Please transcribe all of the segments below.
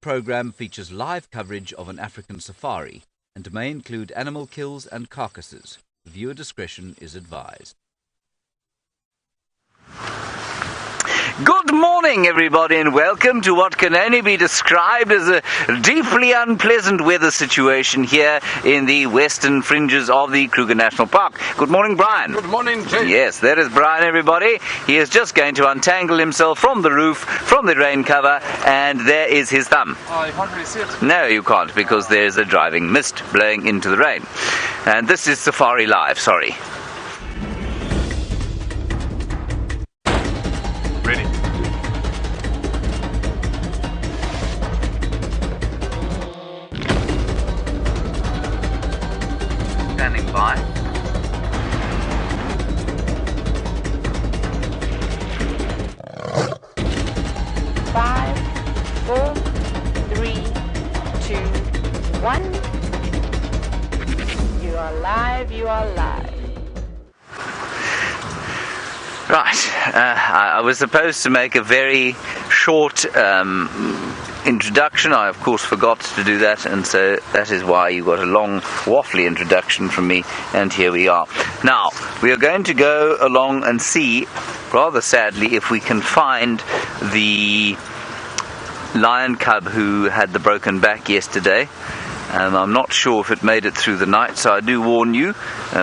program features live coverage of an African safari and may include animal kills and carcasses. Viewer discretion is advised. Good morning, everybody, and welcome to what can only be described as a deeply unpleasant weather situation here in the western fringes of the Kruger National Park. Good morning, Brian. Good morning, Jay. Yes, there is Brian, everybody. He is just going to untangle himself from the roof, from the rain cover, and there is his thumb. Oh, you can't really see it. No, you can't, because there's a driving mist blowing into the rain. And this is Safari Live, sorry. Ready. Standing by. Five, 4, 3, 2, 1. You are live, you are live. Right, I was supposed to make a very short introduction. I of course forgot to do that, and so that is why you got a long waffly introduction from me, and here we are. Now, we are going to go along and see, rather sadly, if we can find the lion cub who had the broken back yesterday. I'm not sure if it made it through the night, so I do warn you,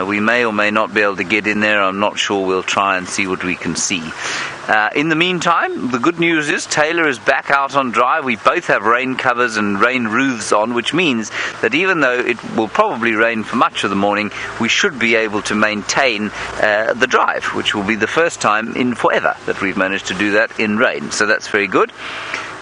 we may or may not be able to get in there. I'm not sure. We'll try and see what we can see. In the meantime, the good news is Taylor is back out on drive. We both have rain covers and rain roofs on, which means that even though it will probably rain for much of the morning, we should be able to maintain the drive, which will be the first time in forever that we've managed to do that in rain. So that's very good.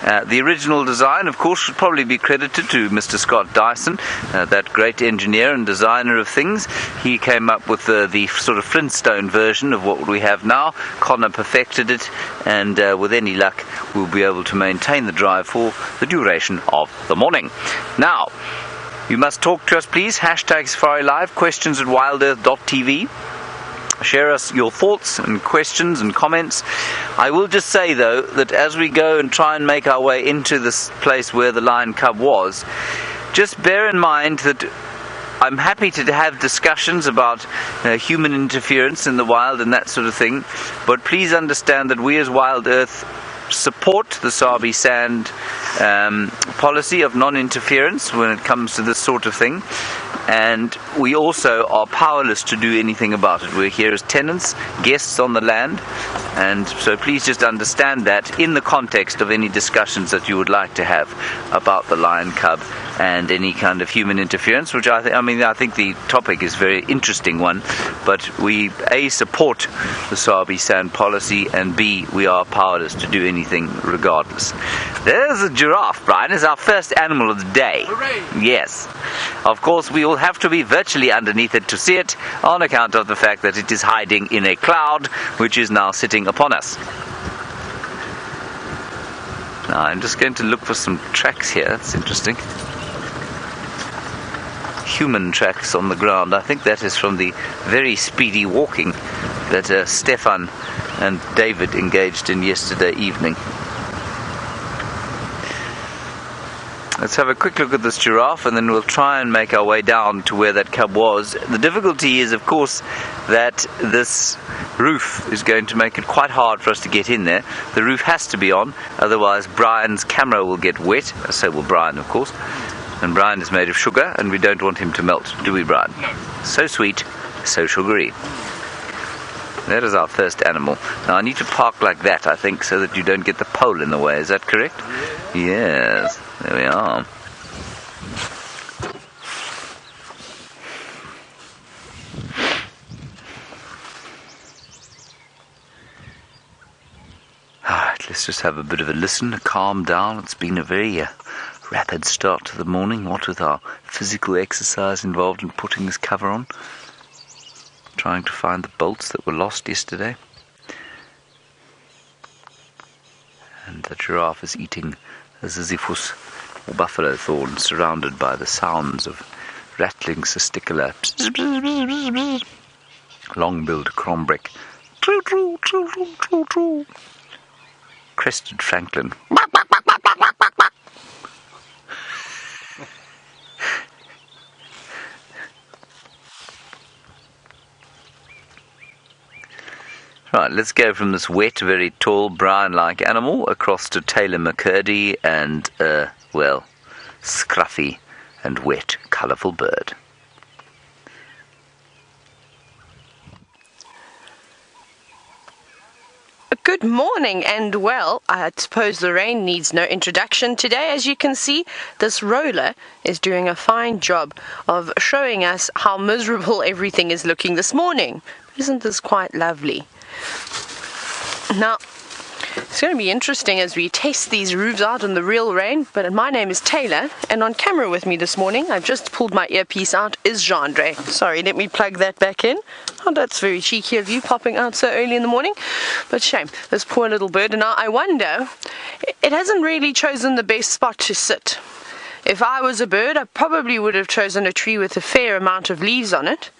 The original design, of course, should probably be credited to Mr. Scott Dyson, that great engineer and designer of things. He came up with the sort of Flintstone version of what we have now. Connor perfected it, and with any luck, we'll be able to maintain the drive for the duration of the morning. Now, you must talk to us, please. Hashtag Safari Live, questions at WildEarthTV. Share us your thoughts and questions and comments. I will just say, though, that as we go and try and make our way into this place where the lion cub was, just bear in mind that I'm happy to have discussions about human interference in the wild and that sort of thing, but please understand that we as Wild Earth support the Sai Sands policy of non-interference when it comes to this sort of thing, and we also are powerless to do anything about it. We're here as tenants, guests on the land, and so please just understand that in the context of any discussions that you would like to have about the lion cub and any kind of human interference, which I think the topic is a very interesting one, but we A, support the Sai Sands policy, and B, we are powerless to do anything regardless. There's a giraffe, Brian. It's our first animal of the day. Hooray! Yes. Of course, we will have to be virtually underneath it to see it, on account of the fact that it is hiding in a cloud, which is now sitting upon us. Now, I'm just going to look for some tracks here. That's interesting. Human tracks on the ground. I think that is from the very speedy walking that Stefan and David engaged in yesterday evening. Let's have a quick look at this giraffe, and then we'll try and make our way down to where that cub was. The difficulty is, of course, that this roof is going to make it quite hard for us to get in there. The roof has to be on, otherwise Brian's camera will get wet. So will Brian, of course. And Brian is made of sugar, and we don't want him to melt, do we, Brian? No. So sweet, so sugary. That is our first animal. Now, I need to park like that, I think, so that you don't get the pole in the way. Is that correct? Yes. There we are. Alright, let's just have a bit of a listen, calm down. It's been a very rapid start to the morning, what with our physical exercise involved in putting this cover on. Trying to find the bolts that were lost yesterday. And the giraffe is eating a Sisyphus or buffalo thorn, surrounded by the sounds of rattling testicular, long-billed crombrick, crested franklin, Right, let's go from this wet, very tall, Brian-like animal across to Taylor McCurdy and, well, scruffy and wet, colourful bird. Good morning, and well, I suppose the rain needs no introduction today. As you can see, this roller is doing a fine job of showing us how miserable everything is looking this morning. Isn't this quite lovely? Now, it's going to be interesting as we test these roofs out in the real rain, but my name is Taylor, and on camera with me this morning, I've just pulled my earpiece out, is Xongile. Sorry, let me plug that back in. Oh, that's very cheeky of you, popping out so early in the morning. But shame, this poor little bird. And now I wonder, it hasn't really chosen the best spot to sit. If I was a bird, I probably would have chosen a tree with a fair amount of leaves on it,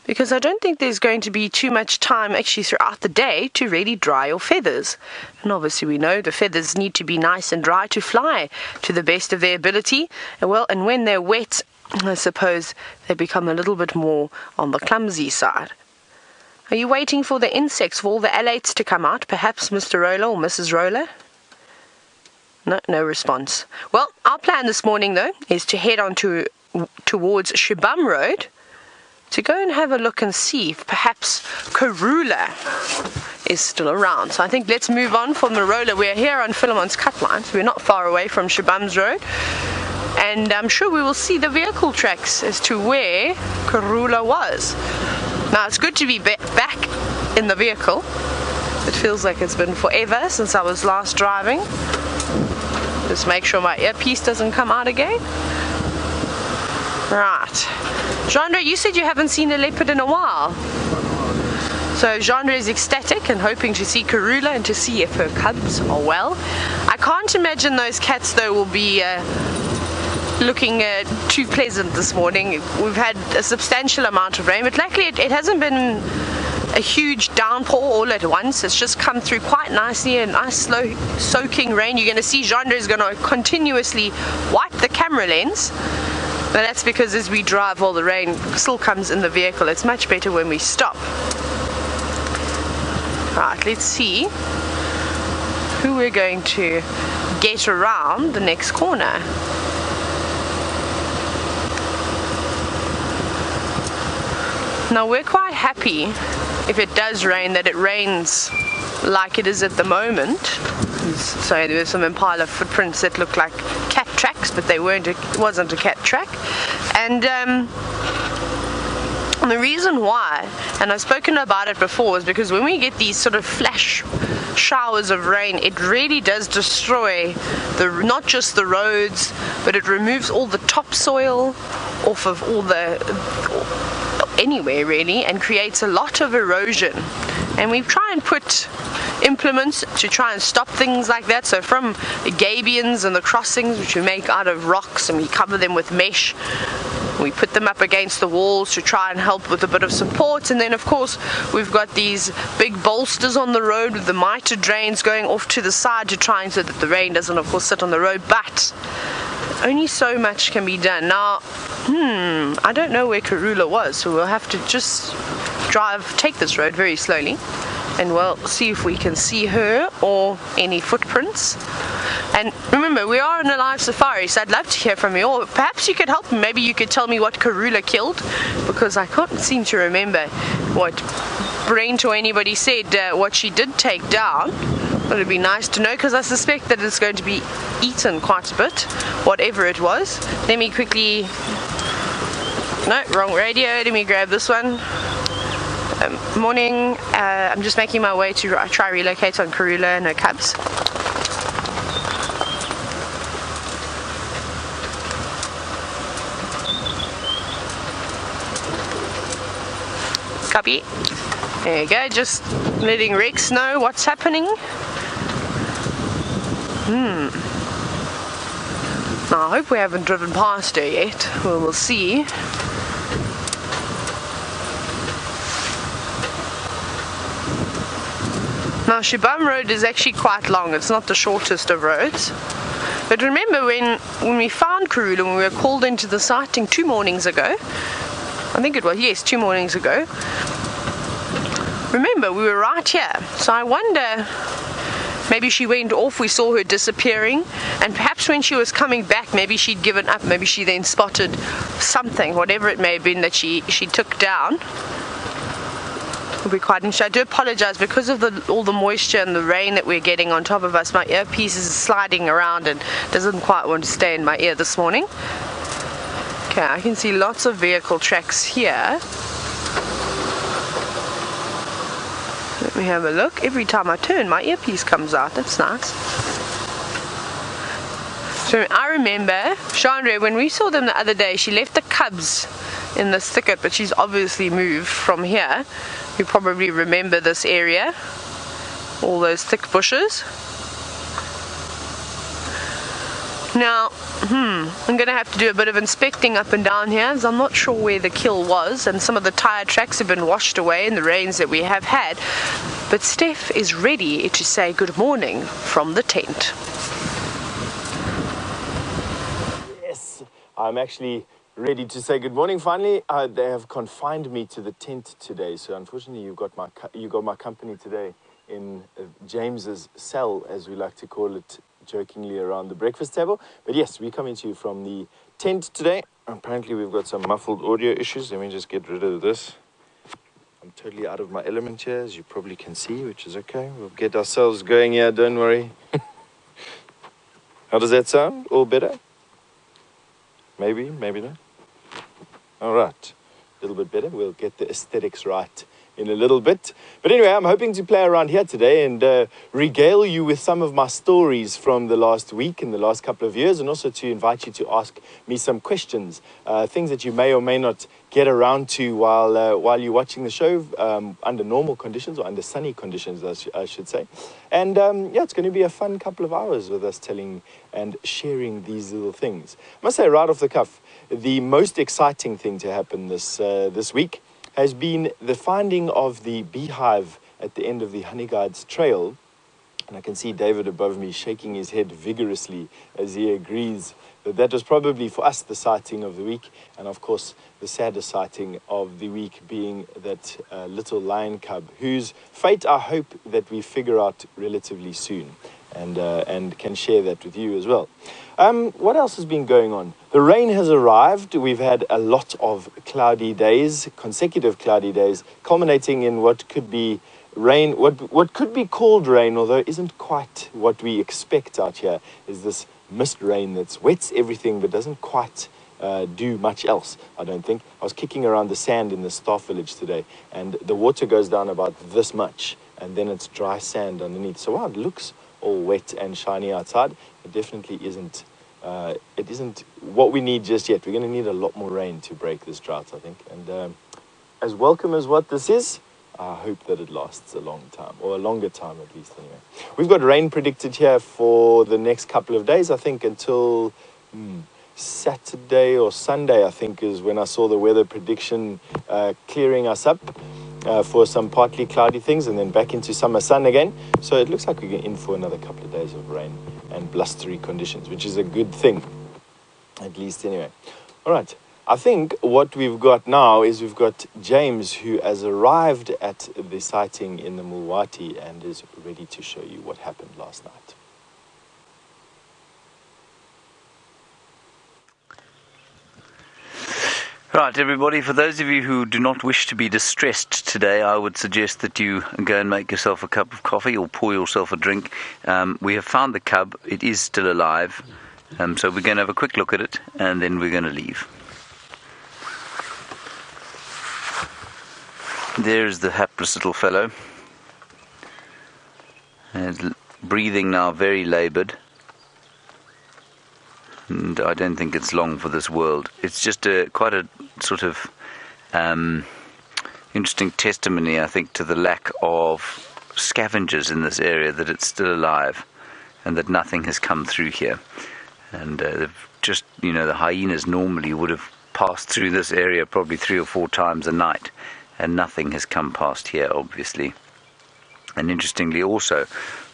because I don't think there's going to be too much time actually throughout the day to really dry your feathers. And obviously we know the feathers need to be nice and dry to fly to the best of their ability. And well, and when they're wet, I suppose they become a little bit more on the clumsy side. Are you waiting for the insects, for all the alates to come out? Perhaps Mr. Roller or Mrs. Roller? No response. Well, our plan this morning, though, is to head on towards Shibam Road to go and have a look and see if perhaps Karula is still around. So I think let's move on from the roller. We're here on Philemon's cut line, so we're not far away from Shibam's Road. And I'm sure we will see the vehicle tracks as to where Karula was. Now, it's good to be back in the vehicle. It feels like it's been forever since I was last driving. Just make sure my earpiece doesn't come out again. Right. Xongile, you said you haven't seen a leopard in a while. So Xongile is ecstatic and hoping to see Karula and to see if her cubs are well. I can't imagine those cats, though, will be looking too pleasant this morning. We've had a substantial amount of rain, but luckily it hasn't been a huge downpour all at once. It's just come through quite nicely, a nice slow soaking rain. You're going to see Xongile is going to continuously wipe the camera lens. But that's because as we drive, all the rain still comes in the vehicle. It's much better when we stop. Right, let's see who we're going to get around the next corner. Now, we're quite happy if it does rain, that it rains like it is at the moment. So there were some impala footprints that looked like cat tracks, but they weren't. It wasn't a cat track. And the reason why, and I've spoken about it before, is because when we get these sort of flash showers of rain, it really does destroy not just the roads, but it removes all the topsoil off of anywhere really, and creates a lot of erosion. And we try and put implements to try and stop things like that. So from the gabions and the crossings, which we make out of rocks, and we cover them with mesh, we put them up against the walls to try and help with a bit of support. And then of course we've got these big bolsters on the road with the mitre drains going off to the side to try and so that the rain doesn't of course sit on the road. But only so much can be done. Now, I don't know where Karula was, so we'll have to just take this road very slowly, and we'll see if we can see her or any footprints. And remember, we are on a live safari, so I'd love to hear from you, or perhaps you could help me. Maybe you could tell me what Karula killed, because I can't seem to remember what Brent or anybody said what she did take down. But it'd be nice to know, because I suspect that it's going to be eaten quite a bit, whatever it was. Let me quickly... No, wrong radio. Let me grab this one. Morning. I'm just making my way to try relocate on Karula and her cubs. Copy. There you go. Just letting Rex know what's happening. Now, I hope we haven't driven past her yet. Well, we'll see. Now, Shibam Road is actually quite long. It's not the shortest of roads. But remember when we found Karula, when we were called into the sighting 2 mornings ago, I think it was, yes, 2 mornings ago, remember, we were right here. So I wonder, maybe she went off, we saw her disappearing, and perhaps when she was coming back, maybe she'd given up, maybe she then spotted something, whatever it may have been that she took down. It'll be quite interesting. I do apologize because of all the moisture and the rain that we're getting on top of us. My earpiece is sliding around and doesn't quite want to stay in my ear this morning. Okay, I can see lots of vehicle tracks here. Let me have a look. Every time I turn, my earpiece comes out. That's nice. So I remember, Chandra, when we saw them the other day, she left the cubs in this thicket, but she's obviously moved from here. You probably remember this area, all those thick bushes. Now, I'm going to have to do a bit of inspecting up and down here, as I'm not sure where the kill was, and some of the tire tracks have been washed away in the rains that we have had. But Stef is ready to say good morning from the tent. Yes, I'm actually ready to say good morning. Finally, they have confined me to the tent today, so unfortunately you got my company today in James's cell, as we like to call it jokingly around the breakfast table. But yes, we're coming to you from the tent today. Apparently we've got some muffled audio issues. Let me just get rid of this. I'm totally out of my element here, as you probably can see, which is okay. We'll get ourselves going here, don't worry. How does that sound? All better? Maybe, maybe not. All right, a little bit better. We'll get the aesthetics right in a little bit. But anyway, I'm hoping to play around here today and regale you with some of my stories from the last week and the last couple of years, and also to invite you to ask me some questions, things that you may or may not get around to while you're watching the show under normal conditions, or under sunny conditions, I should say. And yeah, it's going to be a fun couple of hours with us telling and sharing these little things. I must say, right off the cuff, the most exciting thing to happen this week has been the finding of the beehive at the end of the Honey Guides Trail. And I can see David above me shaking his head vigorously as he agrees that that was probably for us the sighting of the week. And of course, the saddest sighting of the week being that little lion cub, whose fate I hope that we figure out relatively soon, and can share that with you as well. What else has been going on? The rain has arrived. We've had a lot of cloudy days, consecutive cloudy days, culminating in what could be rain, what could be called rain, although it isn't quite what we expect out here, is this mist rain that wets everything but doesn't quite do much else, I don't think. I was kicking around the sand in the staff village today, and the water goes down about this much, and then it's dry sand underneath. So while it looks all wet and shiny outside, it definitely isn't. It isn't what we need just yet. We're going to need a lot more rain to break this drought, I think. And as welcome as what this is, I hope that it lasts a long time, or a longer time at least anyway. We've got rain predicted here for the next couple of days, I think, until Saturday or Sunday, I think, is when I saw the weather prediction clearing us up for some partly cloudy things, and then back into summer sun again. So it looks like we're in for another couple of days of rain and blustery conditions, which is a good thing, at least anyway. All right, I think what we've got now is we've got James, who has arrived at the sighting in the Mulwati and is ready to show you what happened last night. Right, everybody, for those of you who do not wish to be distressed today, I would suggest that you go and make yourself a cup of coffee or pour yourself a drink. We have found the cub. It is still alive. So we're going to have a quick look at it, and then we're going to leave. There's the hapless little fellow. And breathing now very laboured. And I don't think it's long for this world. It's just quite a sort of interesting testimony, I think, to the lack of scavengers in this area, that it's still alive and that nothing has come through here. And just, you know, the hyenas normally would have passed through this area probably 3 or 4 times a night, and nothing has come past here, obviously. And interestingly also,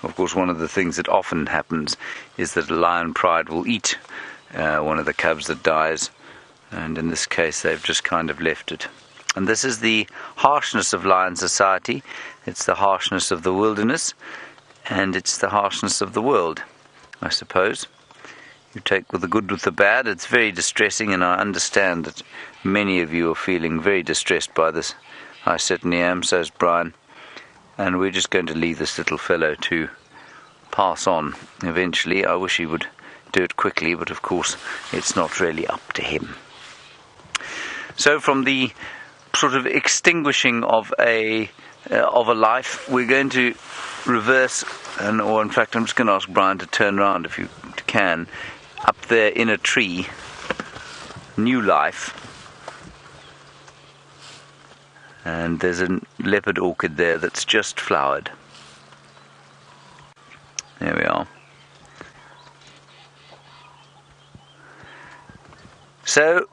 of course, one of the things that often happens is that a lion pride will eat one of the cubs that dies, and in this case they've just kind of left it. And this is the harshness of lion society. It's the harshness of the wilderness, and it's the harshness of the world, I suppose. You take with the good with the bad. It's very distressing, and I understand that many of you are feeling very distressed by this. I certainly am, so is Brian. And we're just going to leave this little fellow to pass on eventually. I wish he would do it quickly, but of course it's not really up to him. So from the sort of extinguishing of a life, we're going to reverse, or in fact I'm just going to ask Brian to turn around if you can. Up there in a tree, new life, and there's a leopard orchid there that's just flowered. There we are. So,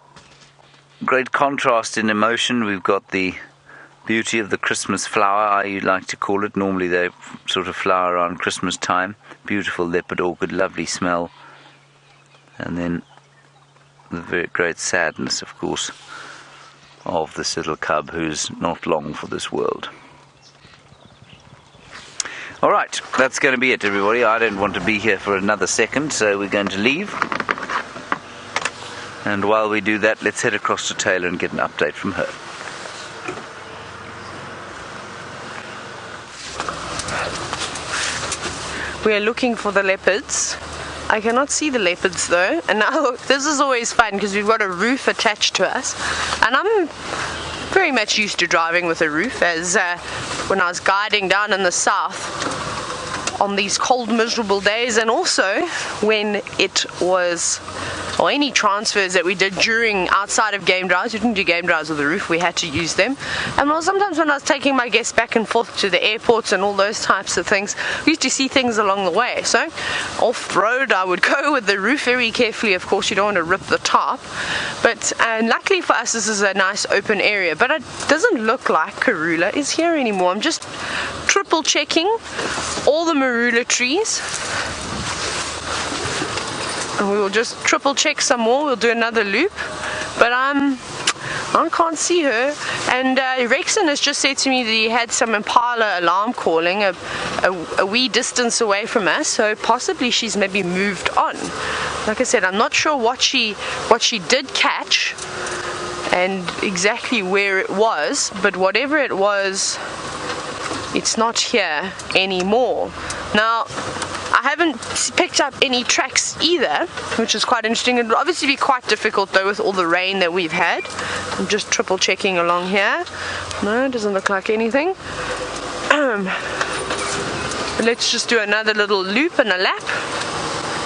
great contrast in emotion. We've got the beauty of the Christmas flower, I like to call it. Normally they sort of flower around Christmas time. Beautiful leopard orchid, lovely smell. And then the very great sadness, of course, of this little cub who's not long for this world. Alright, that's going to be it, everybody. I don't want to be here for another second, so we're going to leave. And while we do that, let's head across to Taylor and get an update from her. We are looking for the leopards. I cannot see the leopards though, and now this is always fun because we've got a roof attached to us, and I'm very much used to driving with a roof, as when I was guiding down in the south on these cold, miserable days, and also when it was, or any transfers that we did during outside of game drives. We didn't do game drives with the roof, we had to use them. And sometimes when I was taking my guests back and forth to the airports and all those types of things, we used to see things along the way. So off-road I would go with the roof very carefully. Of course you don't want to rip the top, but luckily for us this is a nice open area. But it doesn't look like Karula is here anymore. I'm just triple checking all the marula trees. And we will just triple check some more. We'll do another loop, but I can't see her. And Rexon has just said to me that he had some impala alarm calling a wee distance away from us, so possibly she's maybe moved on. Like I said, I'm not sure what she did catch and exactly where it was, but whatever it was, it's not here anymore. Now, I haven't picked up any tracks either, which is quite interesting. It would obviously be quite difficult though with all the rain that we've had. I'm just triple checking along here. No, it doesn't look like anything. Let's just do another little loop and a lap.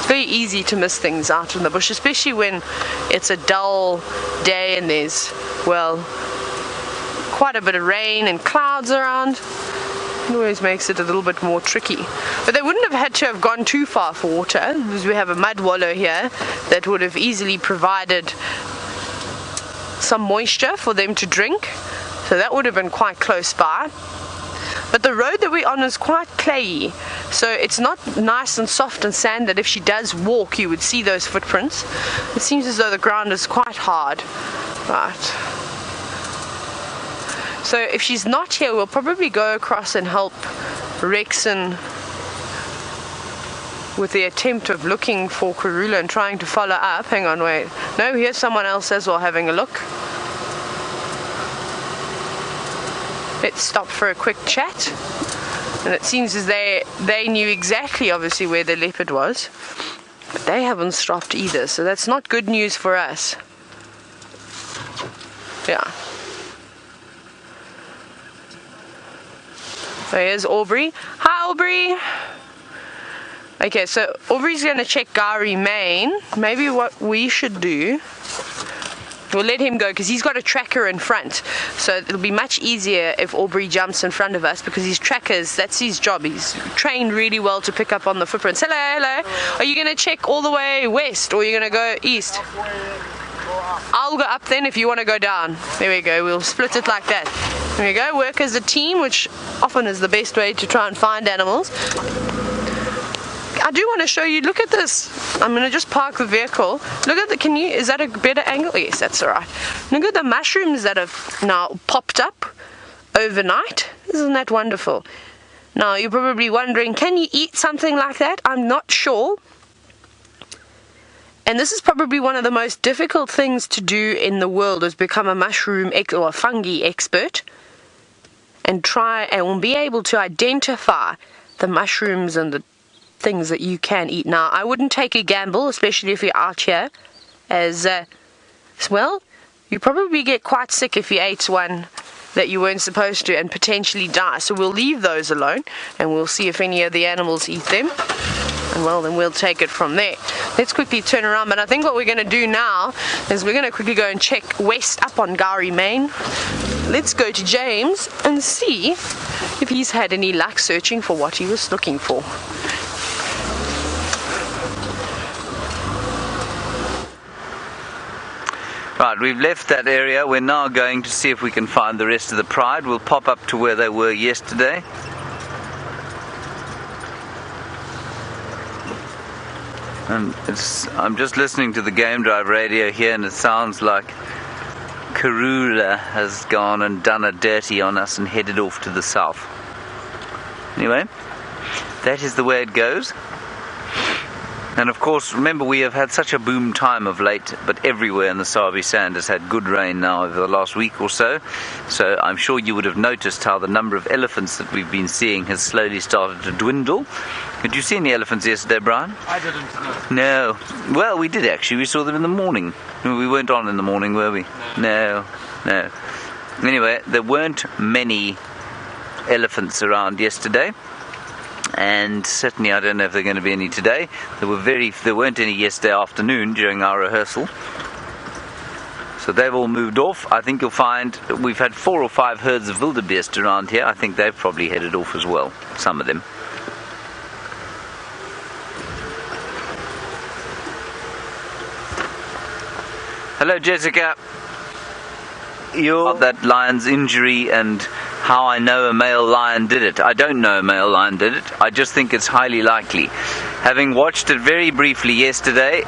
Very easy to miss things out in the bush, especially when it's a dull day and there's, well, quite a bit of rain and clouds around. It always makes it a little bit more tricky. But they wouldn't have had to have gone too far for water, because we have a mud wallow here that would have easily provided some moisture for them to drink. So that would have been quite close by. But the road that we're on is quite clayey, so it's not nice and soft and sand that if she does walk you would see those footprints. It seems as though the ground is quite hard. Right. So if she's not here, we'll probably go across and help Rexon with the attempt of looking for Karula and trying to follow up. Hang on, wait. No, here's someone else as well having a look. Let's stop for a quick chat. And it seems as they knew exactly, obviously, where the leopard was. But they haven't stopped either, so that's not good news for us. Yeah. So here's Aubrey. Hi, Aubrey. Okay, so Aubrey's going to check Gary Main. Maybe what we should do, we'll let him go because he's got a tracker in front. So it'll be much easier if Aubrey jumps in front of us, because his trackers, that's his job. He's trained really well to pick up on the footprints. Hello, hello. Are you going to check all the way west, or are you going to go east? I'll go up then if you want to go down. There we go. We'll split it like that. There we go. Work as a team, which often is the best way to try and find animals. I do want to show you. Look at this. I'm going to just park the vehicle. Look at the, is that a better angle? Yes, that's alright. Look at the mushrooms that have now popped up overnight. Isn't that wonderful? Now, you're probably wondering, can you eat something like that? I'm not sure. And this is probably one of the most difficult things to do in the world, is become a mushroom or a fungi expert and try and be able to identify the mushrooms and the things that you can eat. Now, I wouldn't take a gamble, especially if you're out here, as well, you probably get quite sick if you ate one that you weren't supposed to and potentially die. So we'll leave those alone and we'll see if any of the animals eat them. And well, then we'll take it from there. Let's quickly turn around, but I think what we're going to do now is we're going to quickly go and check west up on Gowrie Main. Let's go to James and see if he's had any luck searching for what he was looking for. Right, we've left that area. We're now going to see if we can find the rest of the pride. We'll pop up to where they were yesterday. And I'm just listening to the game drive radio here, and it sounds like Karula has gone and done a dirty on us and headed off to the south. Anyway, that is the way it goes. And of course, remember, we have had such a boom time of late, but everywhere in the Sabi Sand has had good rain now over the last week or so. So I'm sure you would have noticed how the number of elephants that we've been seeing has slowly started to dwindle. Did you see any elephants yesterday, Brian? I didn't, no. No. Well, we did actually. We saw them in the morning. We weren't on in the morning, were we? No. Anyway, there weren't many elephants around yesterday. And certainly I don't know if there are going to be any today. There weren't any yesterday afternoon during our rehearsal. So they've all moved off. I think you'll find we've had 4 or 5 herds of wildebeest around here. I think they've probably headed off as well, some of them. Hello, Jessica. You're that lion's injury and how I know a male lion did it. I don't know a male lion did it. I just think it's highly likely. Having watched it very briefly yesterday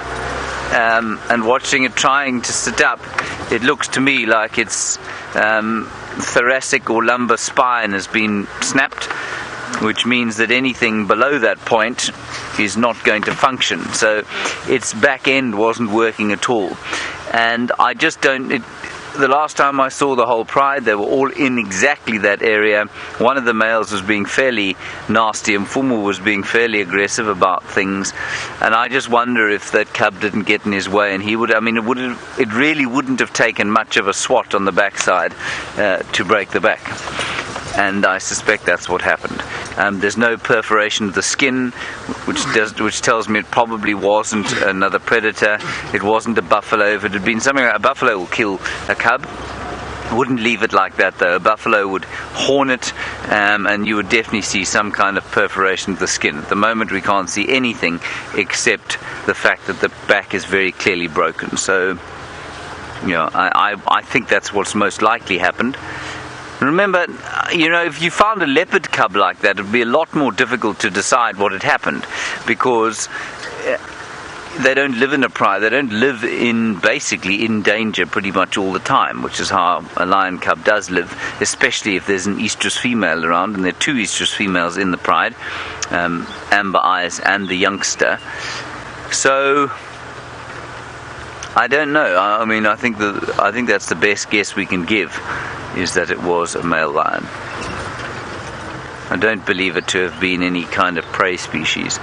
and watching it trying to sit up, it looks to me like its thoracic or lumbar spine has been snapped, which means that anything below that point is not going to function. So its back end wasn't working at all. And I just don't... The last time I saw the whole pride, they were all in exactly that area. One of the males was being fairly nasty, and Mfumu was being fairly aggressive about things. And I just wonder if that cub didn't get in his way, and he would. I mean, it really wouldn't have taken much of a swat on the backside to break the back. And I suspect that's what happened. There's no perforation of the skin, which tells me it probably wasn't another predator. It wasn't a buffalo. If it had been something like a buffalo will kill a cub. Wouldn't leave it like that though. A buffalo would horn it, and you would definitely see some kind of perforation of the skin. At the moment we can't see anything except the fact that the back is very clearly broken. So, you know, I think that's what's most likely happened. Remember, you know, if you found a leopard cub like that, it would be a lot more difficult to decide what had happened, because they don't live in a pride. They don't live basically in danger pretty much all the time, which is how a lion cub does live, especially if there's an estrus female around, and there are 2 estrus females in the pride, Amber Eyes and the youngster. So I don't know. I mean, I think that's the best guess we can give, is that it was a male lion. I don't believe it to have been any kind of prey species.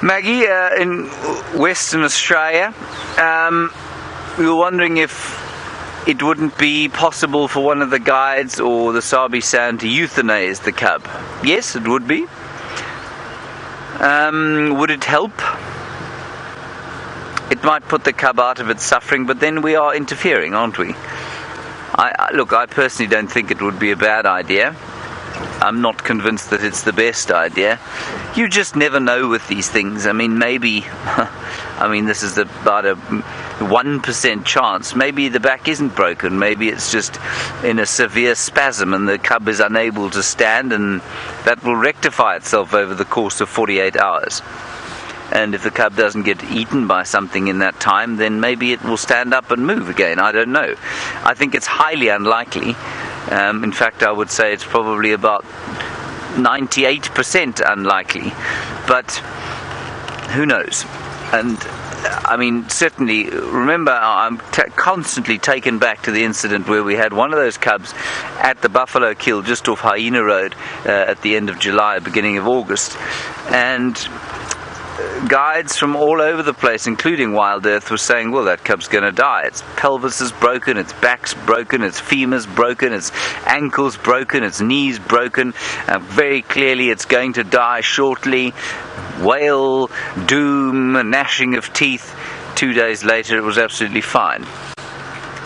Maggie, in Western Australia, we were wondering if it wouldn't be possible for one of the guides or the Sabi Sand to euthanize the cub. Yes, it would be. Would it help? It might put the cub out of its suffering, but then we are interfering, aren't we? Look, I personally don't think it would be a bad idea. I'm not convinced that it's the best idea. You just never know with these things. I mean, maybe, this is about a 1% chance. Maybe the back isn't broken. Maybe it's just in a severe spasm and the cub is unable to stand, and that will rectify itself over the course of 48 hours. And if the cub doesn't get eaten by something in that time, then maybe it will stand up and move again. I don't know. I think it's highly unlikely. In fact, I would say it's probably about 98% unlikely. But who knows? And certainly, remember, I'm constantly taken back to the incident where we had one of those cubs at the buffalo kill just off Hyena Road at the end of July, beginning of August. And guides from all over the place, including Wild Earth, were saying, well, that cub's going to die. Its pelvis is broken, its back's broken, its femur's broken, its ankle's broken, its knee's broken. Very clearly it's going to die shortly. Wail, doom, gnashing of teeth. 2 days later it was absolutely fine.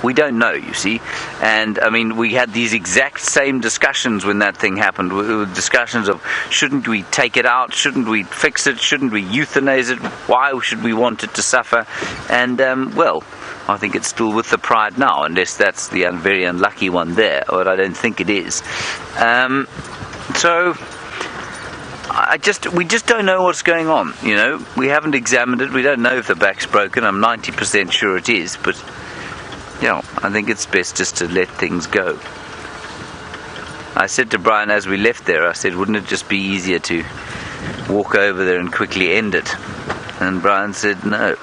We don't know, you see. And we had these exact same discussions when that thing happened. Discussions of, shouldn't we take it out? Shouldn't we fix it? Shouldn't we euthanize it? Why should we want it to suffer? And I think it's still with the pride now, unless that's the very unlucky one there, but I don't think it is. So we just don't know what's going on. We haven't examined it. We don't know if the back's broken. I'm 90% sure it is, but I think it's best just to let things go. I said to Brian as we left there, I said, wouldn't it just be easier to walk over there and quickly end it? And Brian said, no,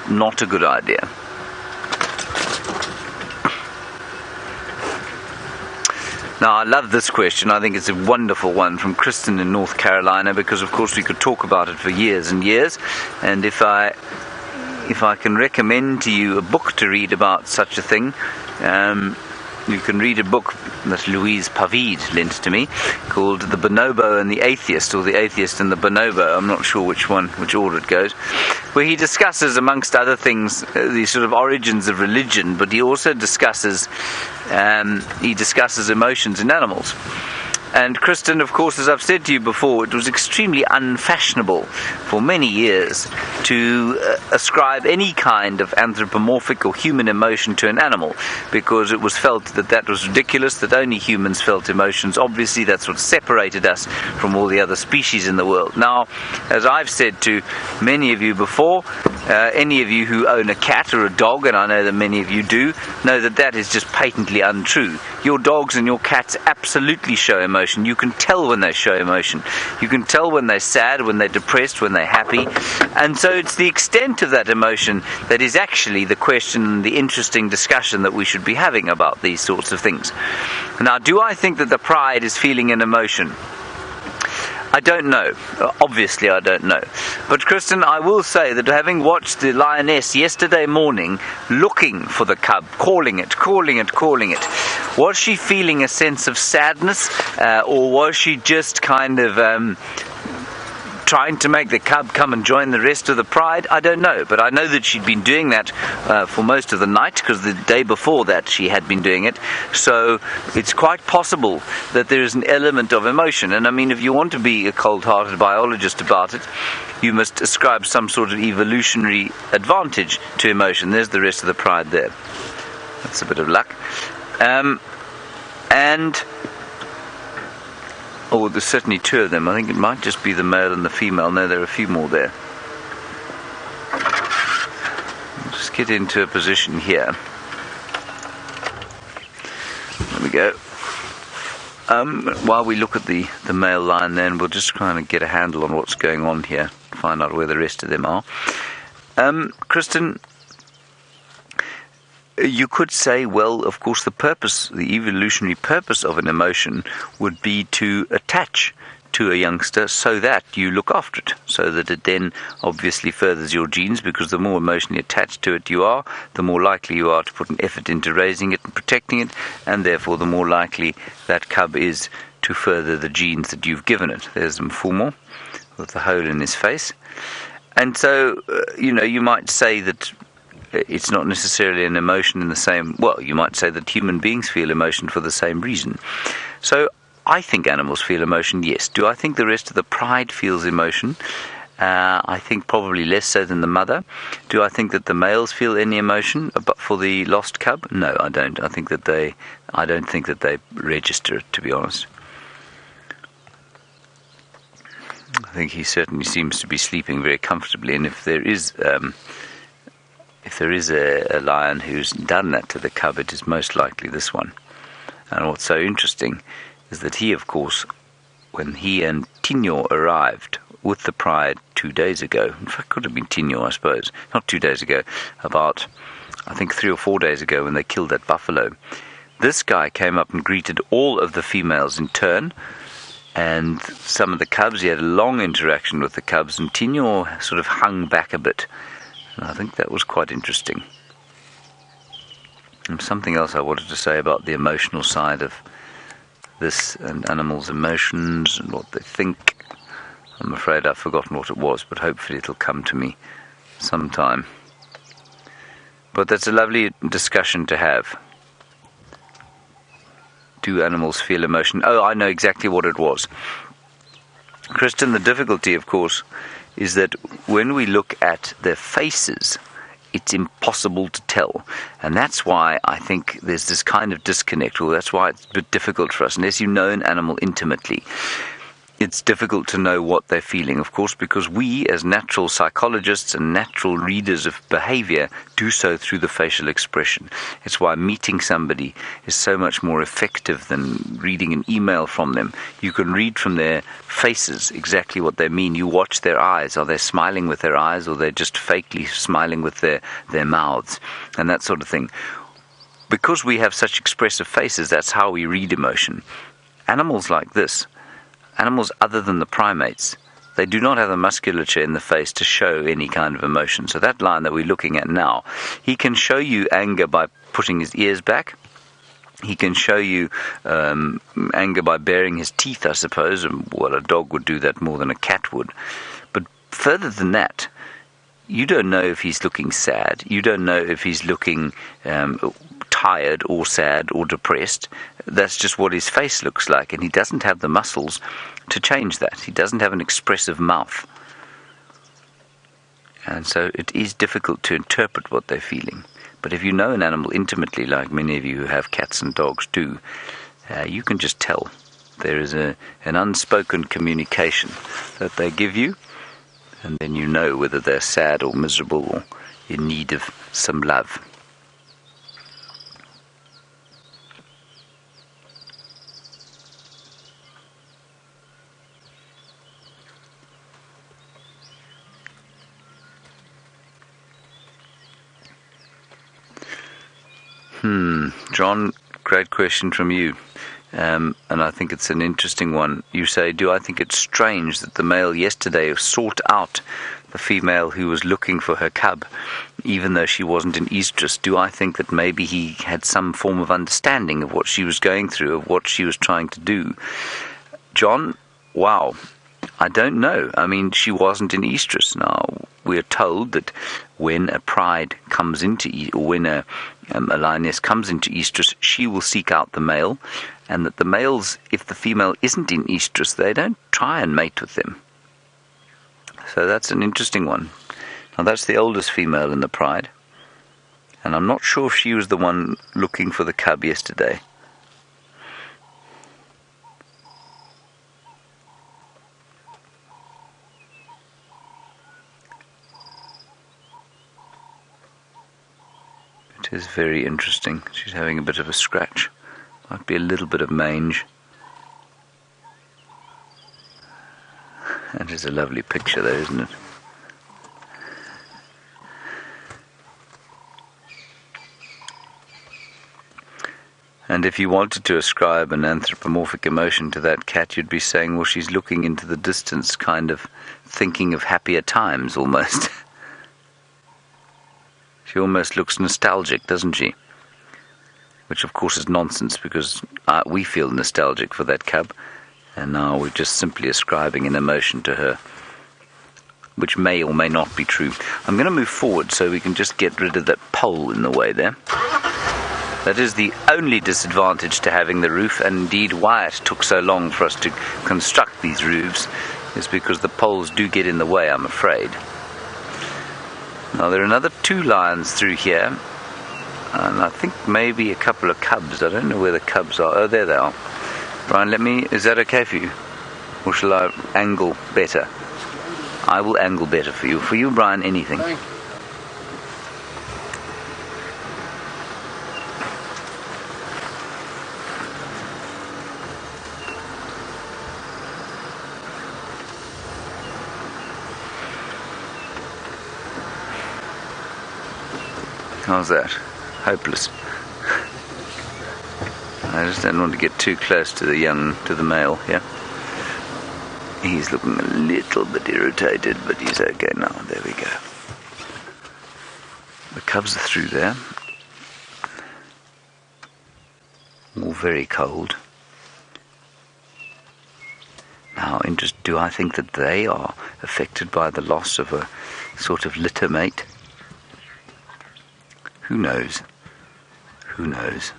not a good idea. Now, I love this question. I think it's a wonderful one from Kristen in North Carolina, because, of course, we could talk about it for years and years. And if I can recommend to you a book to read about such a thing, you can read a book that Louise Pavid lent to me called The Bonobo and the Atheist, or The Atheist and the Bonobo. I'm not sure which order it goes, where he discusses, amongst other things, the sort of origins of religion, but he also discusses emotions in animals. And Kristen, of course, as I've said to you before, it was extremely unfashionable for many years to ascribe any kind of anthropomorphic or human emotion to an animal, because it was felt that was ridiculous, that only humans felt emotions. Obviously, that's what separated us from all the other species in the world. Now, as I've said to many of you before, any of you who own a cat or a dog, and I know that many of you do, know that is just patently untrue. Your dogs and your cats absolutely show emotion. You can tell when they show emotion. You can tell when they're sad, when they're depressed, when they're happy. And so it's the extent of that emotion that is actually the question, the interesting discussion that we should be having about these sorts of things. Now, do I think that the pride is feeling an emotion? I don't know. Obviously, I don't know. But, Kristen, I will say that having watched the lioness yesterday morning looking for the cub, calling it, was she feeling a sense of sadness, or was she just kind of trying to make the cub come and join the rest of the pride? I don't know, but I know that she'd been doing that for most of the night, because the day before that she had been doing it. So it's quite possible that there is an element of emotion. And if you want to be a cold-hearted biologist about it, you must ascribe some sort of evolutionary advantage to emotion. There's the rest of the pride there. That's a bit of luck. There's certainly two of them. I think it might just be the male and the female. No, there are a few more there. I'll just get into a position here. There we go. While we look at the male lion, then we'll just kind of get a handle on what's going on here, find out where the rest of them are. Kristen, you could say, well, of course, the evolutionary purpose of an emotion would be to attach to a youngster so that you look after it, so that it then obviously furthers your genes, because the more emotionally attached to it you are, the more likely you are to put an effort into raising it and protecting it, and therefore the more likely that cub is to further the genes that you've given it. There's Nkuhuma with the hole in his face. And so, you might say that it's not necessarily an emotion in the same... Well, you might say that human beings feel emotion for the same reason. So I think animals feel emotion, yes. Do I think the rest of the pride feels emotion? I think probably less so than the mother. Do I think that the males feel any emotion but for the lost cub? No, I don't. I don't think that they register it, to be honest. I think he certainly seems to be sleeping very comfortably, and if there is a lion who's done that to the cub, it is most likely this one. And what's so interesting is that he, of course, when he and Tinyo arrived with the pride 2 days ago, in fact, could have been Tinyo, I suppose, not 2 days ago, about, I think, 3 or 4 days ago when they killed that buffalo, this guy came up and greeted all of the females in turn, and some of the cubs, he had a long interaction with the cubs, and Tinyo sort of hung back a bit. And I think that was quite interesting. And something else I wanted to say about the emotional side of this and animals' emotions and what they think. I'm afraid I've forgotten what it was, but hopefully it'll come to me sometime. But that's a lovely discussion to have. Do animals feel emotion? Oh, I know exactly what it was. Kristen, the difficulty, of course, is that when we look at their faces, it's impossible to tell. And that's why I think there's this kind of disconnect, or that's why it's a bit difficult for us. Unless you know an animal intimately, it's difficult to know what they're feeling, of course, because we, as natural psychologists and natural readers of behavior, do so through the facial expression. It's why meeting somebody is so much more effective than reading an email from them. You can read from their faces exactly what they mean. You watch their eyes. Are they smiling with their eyes, or they're just fakely smiling with their mouths, and that sort of thing. Because we have such expressive faces, that's how we read emotion. Animals like this, animals other than the primates, they do not have the musculature in the face to show any kind of emotion. So that lion that we're looking at now, he can show you anger by putting his ears back. He can show you anger by baring his teeth, I suppose. Well, a dog would do that more than a cat would. But further than that, you don't know if he's looking sad. You don't know if he's looking tired or sad or depressed. That's just what his face looks like, and he doesn't have the muscles to change that. He doesn't have an expressive mouth. And so it is difficult to interpret what they're feeling. But if you know an animal intimately, like many of you who have cats and dogs do, you can just tell. There is an unspoken communication that they give you, and then you know whether they're sad or miserable or in need of some love. John, great question from you. And I think it's an interesting one. You say, do I think it's strange that the male yesterday sought out the female who was looking for her cub, even though she wasn't in estrus? Do I think that maybe he had some form of understanding of what she was going through, of what she was trying to do? John, wow, I don't know. I mean, she wasn't in estrus. Now, we're told that when a pride comes into, or when a lioness comes into estrus, she will seek out the male, and that the males, if the female isn't in estrus, they don't try and mate with them. So that's an interesting one. Now, that's the oldest female in the pride, and I'm not sure if she was the one looking for the cub yesterday. It is very interesting. She's having a bit of a scratch. Might be a little bit of mange. That is a lovely picture though, isn't it? And if you wanted to ascribe an anthropomorphic emotion to that cat, you'd be saying, well, she's looking into the distance, kind of thinking of happier times almost. She almost looks nostalgic, doesn't she? Which, of course, is nonsense, because we feel nostalgic for that cub, and now we're just simply ascribing an emotion to her, which may or may not be true. I'm going to move forward so we can just get rid of that pole in the way there. That is the only disadvantage to having the roof, and indeed why it took so long for us to construct these roofs, is because the poles do get in the way, I'm afraid. Now there are another 2 lions through here, and I think maybe a couple of cubs. I don't know where the cubs are. Oh, there they are. Brian, is that okay for you? Or shall I angle better? I will angle better for you. For you, Brian, anything. Thank you. How's that? Hopeless. I just don't want to get too close to the male here. He's looking a little bit irritated, but he's okay now. There we go. The cubs are through there. All very cold. Now, do I think that they are affected by the loss of a sort of litter mate? Who knows? Who knows?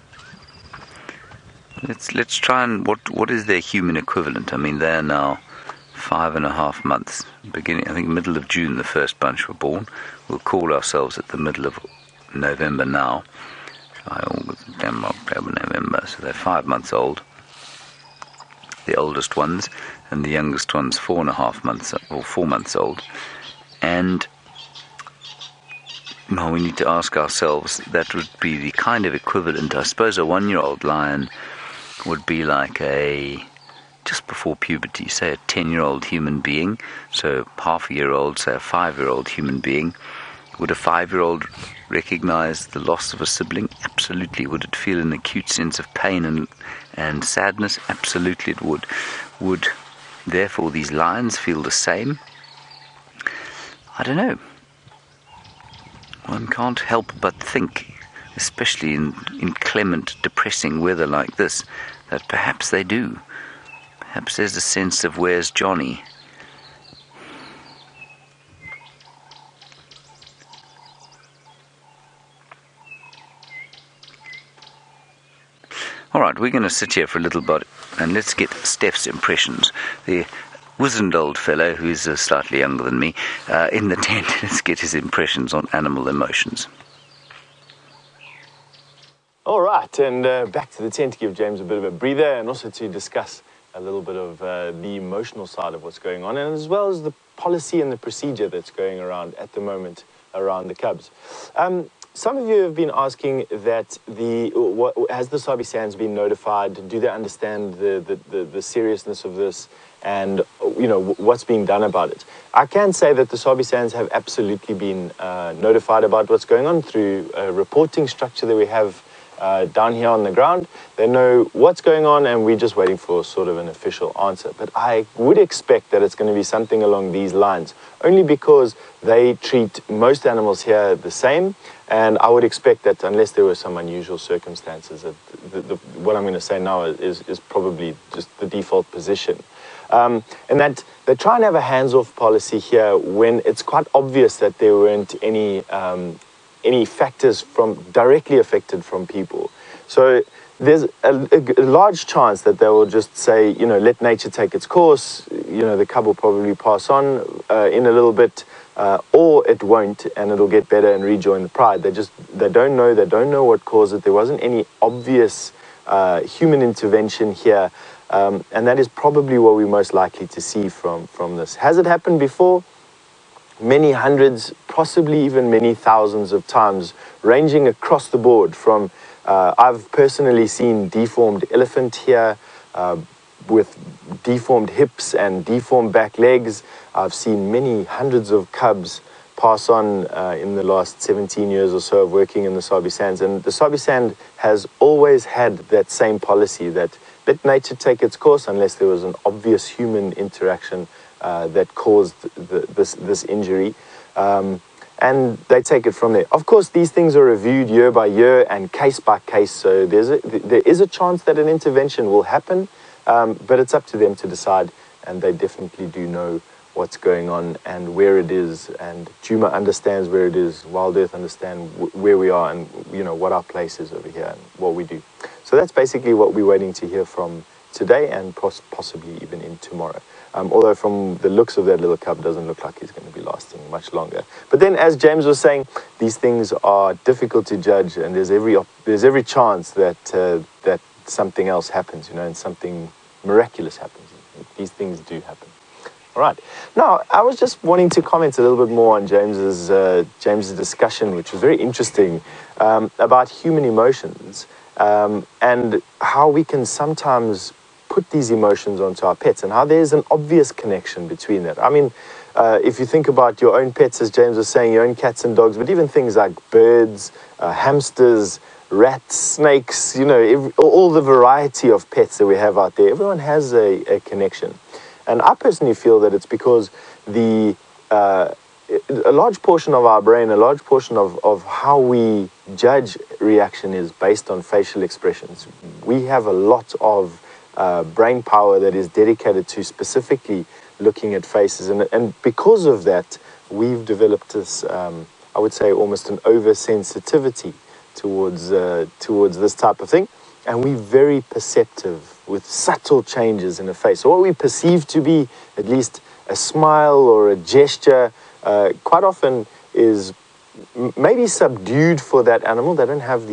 Let's try and what is their human equivalent? I mean, they are now 5.5 months. Beginning, I think, middle of June, the first bunch were born. We'll call ourselves at the middle of November now. August, September, October, November. So they're 5 months old. The oldest ones, and the youngest ones 4.5 months or 4 months old. And well, we need to ask ourselves, that would be the kind of equivalent. I suppose a 1-year-old lion would be like just before puberty, say a 10-year-old human being, so half a year old, say a 5-year-old human being. Would a 5-year-old recognize the loss of a sibling? Absolutely. Would it feel an acute sense of pain and sadness? Absolutely it would. Would, therefore, these lions feel the same? I don't know. One can't help but think, especially in inclement, depressing weather like this, that perhaps they do. Perhaps there's a sense of where's Johnny? All right, we're going to sit here for a little bit and let's get Stef's impressions. The wizened old fellow, who's slightly younger than me, in the tent. Let's get his impressions on animal emotions. All right, and back to the tent to give James a bit of a breather and also to discuss a little bit of the emotional side of what's going on, and as well as the policy and the procedure that's going around at the moment around the cubs. Some of you have been asking that has the Sabi Sands been notified? Do they understand the seriousness of this? And what's being done about it? I can say that the Sabi Sands have absolutely been notified about what's going on through a reporting structure that we have down here on the ground. They know what's going on, and we're just waiting for sort of an official answer. But I would expect that it's going to be something along these lines, only because they treat most animals here the same. And I would expect that unless there were some unusual circumstances, that what I'm going to say now is probably just the default position. And that they try and have a hands-off policy here when it's quite obvious that there weren't any factors directly affected from people. So there's a large chance that they will just say, let nature take its course. The cub will probably pass on in a little bit, or it won't, and it'll get better and rejoin the pride. They don't know what caused it. There wasn't any obvious human intervention here, and that is probably what we're most likely to see from this. Has it happened before? Many hundreds, possibly even many thousands of times, ranging across the board from, I've personally seen deformed elephant here with deformed hips and deformed back legs. I've seen many hundreds of cubs pass on in the last 17 years or so of working in the Sabi Sands. And the Sabi Sand has always had that same policy that let nature take its course unless there was an obvious human interaction that caused this injury, and they take it from there. Of course, these things are reviewed year by year and case by case, so there is a chance that an intervention will happen, but it's up to them to decide, and they definitely do know what's going on and where it is, and Djuma understands where it is, Wild Earth understand where we are, and what our place is over here and what we do. So that's basically what we're waiting to hear from today, and possibly even in tomorrow. Although from the looks of that little cub, doesn't look like he's going to be lasting much longer. But then, as James was saying, these things are difficult to judge, and there's every chance that that something else happens, and something miraculous happens. These things do happen. All right. Now, I was just wanting to comment a little bit more on James's discussion, which was very interesting, about human emotions, and how we can sometimes put these emotions onto our pets, and how there's an obvious connection between that. I mean, if you think about your own pets, as James was saying, your own cats and dogs, but even things like birds, hamsters, rats, snakes, all the variety of pets that we have out there, everyone has a connection. And I personally feel that it's because a large portion of our brain, a large portion of how we judge reaction is based on facial expressions. We have a lot of brain power that is dedicated to specifically looking at faces, and because of that, we've developed this, I would say, almost an oversensitivity towards this type of thing, and we're very perceptive with subtle changes in a face. So what we perceive to be at least a smile or a gesture, quite often is maybe subdued for that animal. They don't have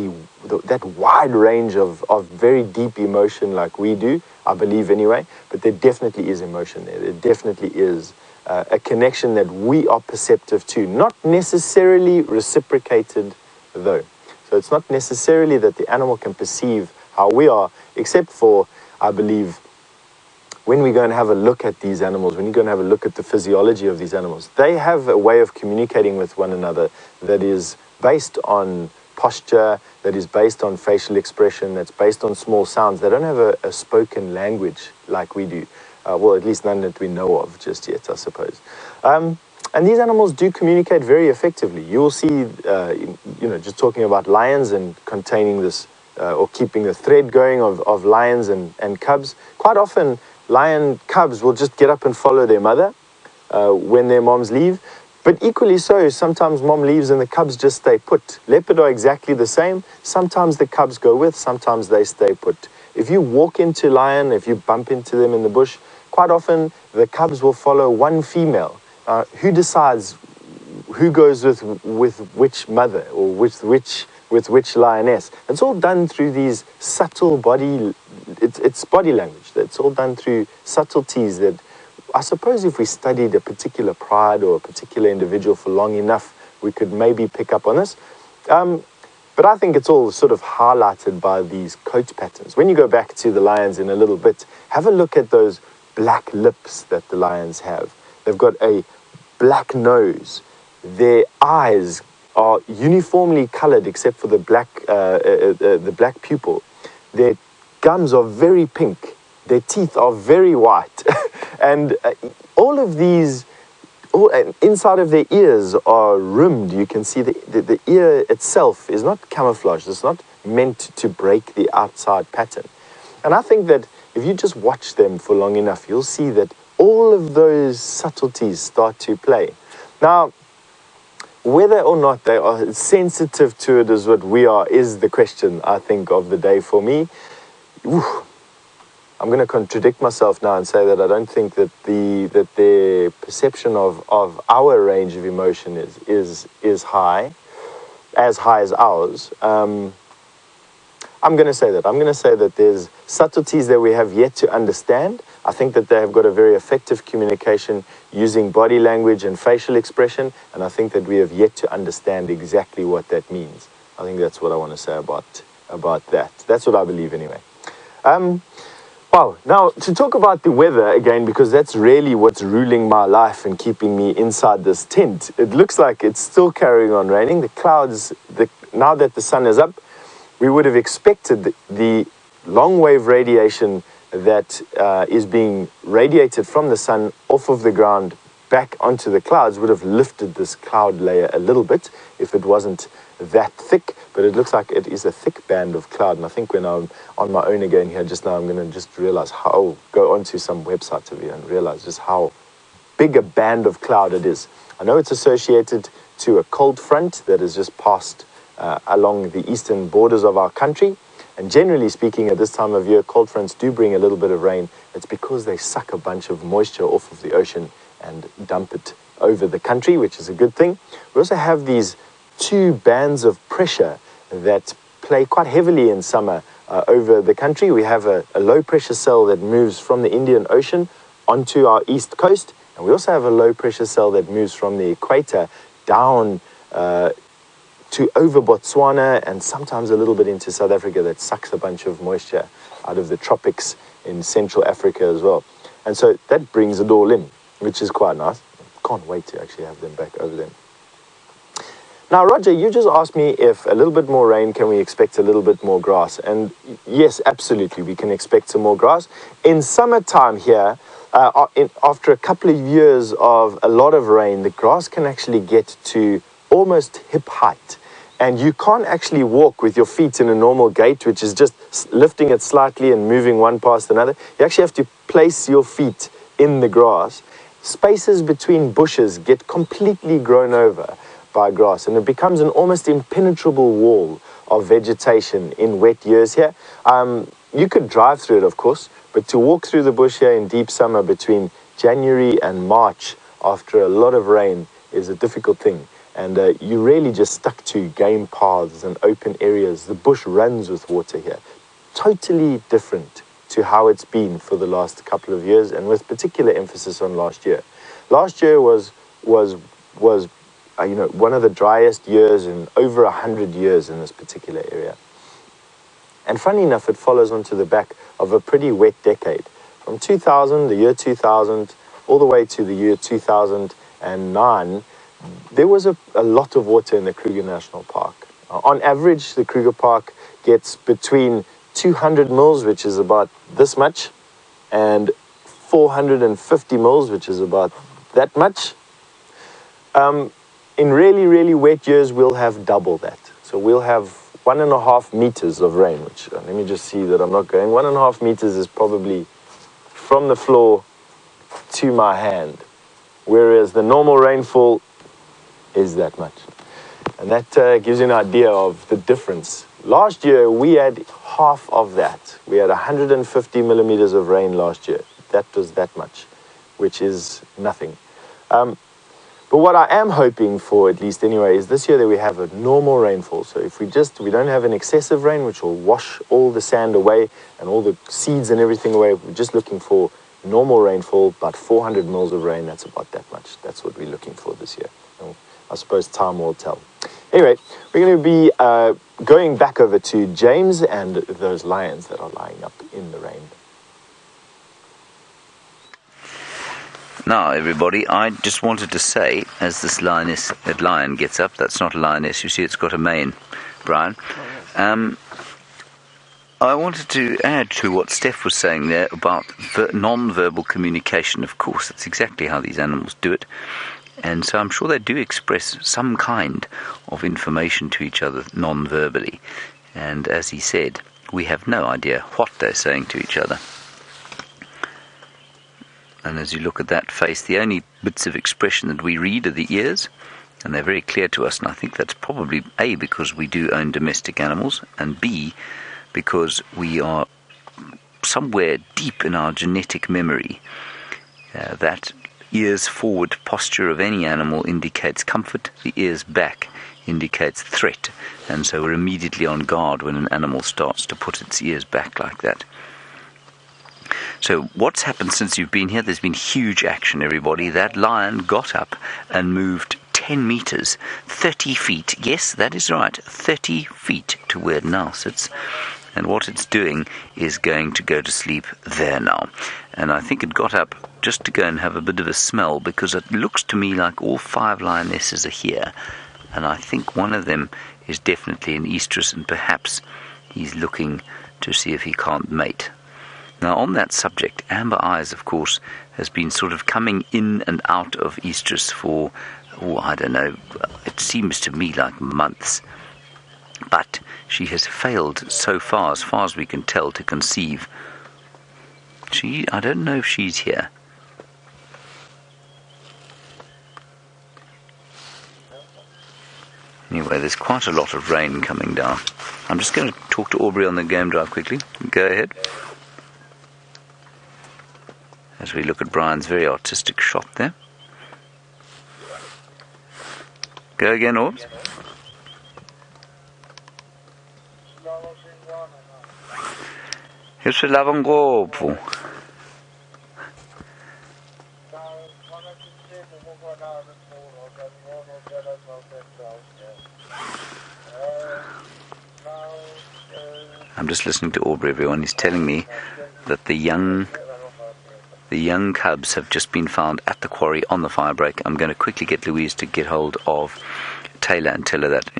that wide range of very deep emotion like we do, I believe anyway, but there definitely is emotion there. There definitely is a connection that we are perceptive to, not necessarily reciprocated though. So it's not necessarily that the animal can perceive how we are, except for, I believe, when we go and have a look at these animals, when you go and have a look at the physiology of these animals, they have a way of communicating with one another that is based on posture, that is based on facial expression, that's based on small sounds. They don't have a spoken language like we do. Well, at least none that we know of just yet, I suppose. And these animals do communicate very effectively. You will see, just talking about lions and containing this, or keeping the thread going of lions and cubs, quite often lion cubs will just get up and follow their mother when their moms leave. But equally so, sometimes mom leaves and the cubs just stay put. Leopard are exactly the same. Sometimes the cubs go with, sometimes they stay put. If you walk into lion, if you bump into them in the bush, quite often the cubs will follow one female. Who decides who goes with which mother, or with which lioness? It's all done through these subtle it's body language. It's all done through subtleties that I suppose if we studied a particular pride or a particular individual for long enough, we could maybe pick up on this. But I think it's all sort of highlighted by these coat patterns. When you go back to the lions in a little bit, have a look at those black lips that the lions have. They've got a black nose. Their eyes are uniformly colored except for the black pupil. Their gums are very pink. Their teeth are very white. And all of these, inside of their ears are rimmed. You can see the ear itself is not camouflaged. It's not meant to break the outside pattern. And I think that if you just watch them for long enough, you'll see that all of those subtleties start to play. Now, whether or not they are sensitive to it as what we are is the question, I think, of the day for me. I'm going to contradict myself now and say that I don't think that their perception of our range of emotion is high as ours. I'm going to say that. I'm going to say that there's subtleties that we have yet to understand. I think that they have got a very effective communication using body language and facial expression, and I think that we have yet to understand exactly what that means. I think that's what I want to say about that. That's what I believe anyway. Wow, now to talk about the weather again, because that's really what's ruling my life and keeping me inside this tent. It looks like it's still carrying on raining. The clouds, now that the sun is up, we would have expected the long wave radiation that is being radiated from the sun off of the ground back onto the clouds would have lifted this cloud layer a little bit if it wasn't that thick, but it looks like it is a thick band of cloud. And I think when I'm on my own again here just now, I'm going to just realize go onto some website over here and realize just how big a band of cloud it is. I know it's associated to a cold front that has just passed along the eastern borders of our country. And generally speaking, at this time of year, cold fronts do bring a little bit of rain. It's because they suck a bunch of moisture off of the ocean and dump it over the country, which is a good thing. We also have these two bands of pressure that play quite heavily in summer over the country. We have a low pressure cell that moves from the Indian Ocean onto our east coast. And we also have a low pressure cell that moves from the equator down to over Botswana and sometimes a little bit into South Africa that sucks a bunch of moisture out of the tropics in Central Africa as well. And so that brings it all in, which is quite nice. Can't wait to actually have them back over there. Now, Roger, you just asked me if a little bit more rain, can we expect a little bit more grass? And yes, absolutely, we can expect some more grass. In summertime here, after a couple of years of a lot of rain, the grass can actually get to almost hip height, and you can't actually walk with your feet in a normal gait, which is just lifting it slightly and moving one past another. You actually have to place your feet in the grass. Spaces between bushes get completely grown over by grass, and it becomes an almost impenetrable wall of vegetation in wet years here. You could drive through it, of course, but to walk through the bush here in deep summer between January and March after a lot of rain is a difficult thing. And you're really just stuck to game paths and open areas. The bush runs with water here. Totally different to how it's been for the last couple of years, and with particular emphasis on last year. Last year was one of the driest years in over 100 years in this particular area. And funny enough, it follows onto the back of a pretty wet decade. From 2000, the year 2000, all the way to the year 2009, there was a lot of water in the Kruger National Park. On average, the Kruger Park gets between 200 mils, which is about this much, and 450 mils, which is about that much. In really, really wet years, we'll have double that. So we'll have 1.5 meters of rain, which, let me just see that I'm not going. 1.5 meters is probably from the floor to my hand, whereas the normal rainfall is that much. And that gives you an idea of the difference. Last year, we had half of that. We had 150 millimeters of rain last year. That was that much, which is nothing. But what I am hoping for, at least anyway, is this year that we have a normal rainfall. So if we don't have an excessive rain, which will wash all the sand away and all the seeds and everything away, we're just looking for normal rainfall, about 400 mils of rain. That's about that much. That's what we're looking for this year. I suppose time will tell. Anyway, we're going to be going back over to James and those lions that are lying up in the rain. Now, everybody, I just wanted to say, as this lion gets up, that's not a lioness, you see it's got a mane, Brian. I wanted to add to what Stef was saying there about non-verbal communication. Of course, that's exactly how these animals do it. And so I'm sure they do express some kind of information to each other non-verbally. And as he said, we have no idea what they're saying to each other. And as you look at that face, the only bits of expression that we read are the ears, and they're very clear to us. And I think that's probably A, because we do own domestic animals, and B, because we are somewhere deep in our genetic memory that ears forward posture of any animal indicates comfort, the ears back indicates threat, and so we're immediately on guard when an animal starts to put its ears back like that. So what's happened since you've been here? There's been huge action, everybody. That lion got up and moved 10 meters, 30 feet. Yes, that is right, 30 feet to where it now sits. And what it's doing is going to go to sleep there now. And I think it got up just to go and have a bit of a smell, because it looks to me like all 5 lionesses are here. And I think one of them is definitely an estrus, and perhaps he's looking to see if he can't mate. Now, on that subject, Amber Eyes, of course, has been sort of coming in and out of estrus for, I don't know, it seems to me like months. But she has failed so far as we can tell, to conceive. I don't know if she's here. Anyway, there's quite a lot of rain coming down. I'm just going to talk to Aubrey on the game drive quickly. Go ahead. As we look at Brian's very artistic shot there. Go again, Orbs. Hi swi lava ngopfu. I'm just listening to Aubrey, everyone. He's telling me that the young cubs have just been found at the quarry on the fire break. I'm going to quickly get Louise to get hold of Taylor and tell her that.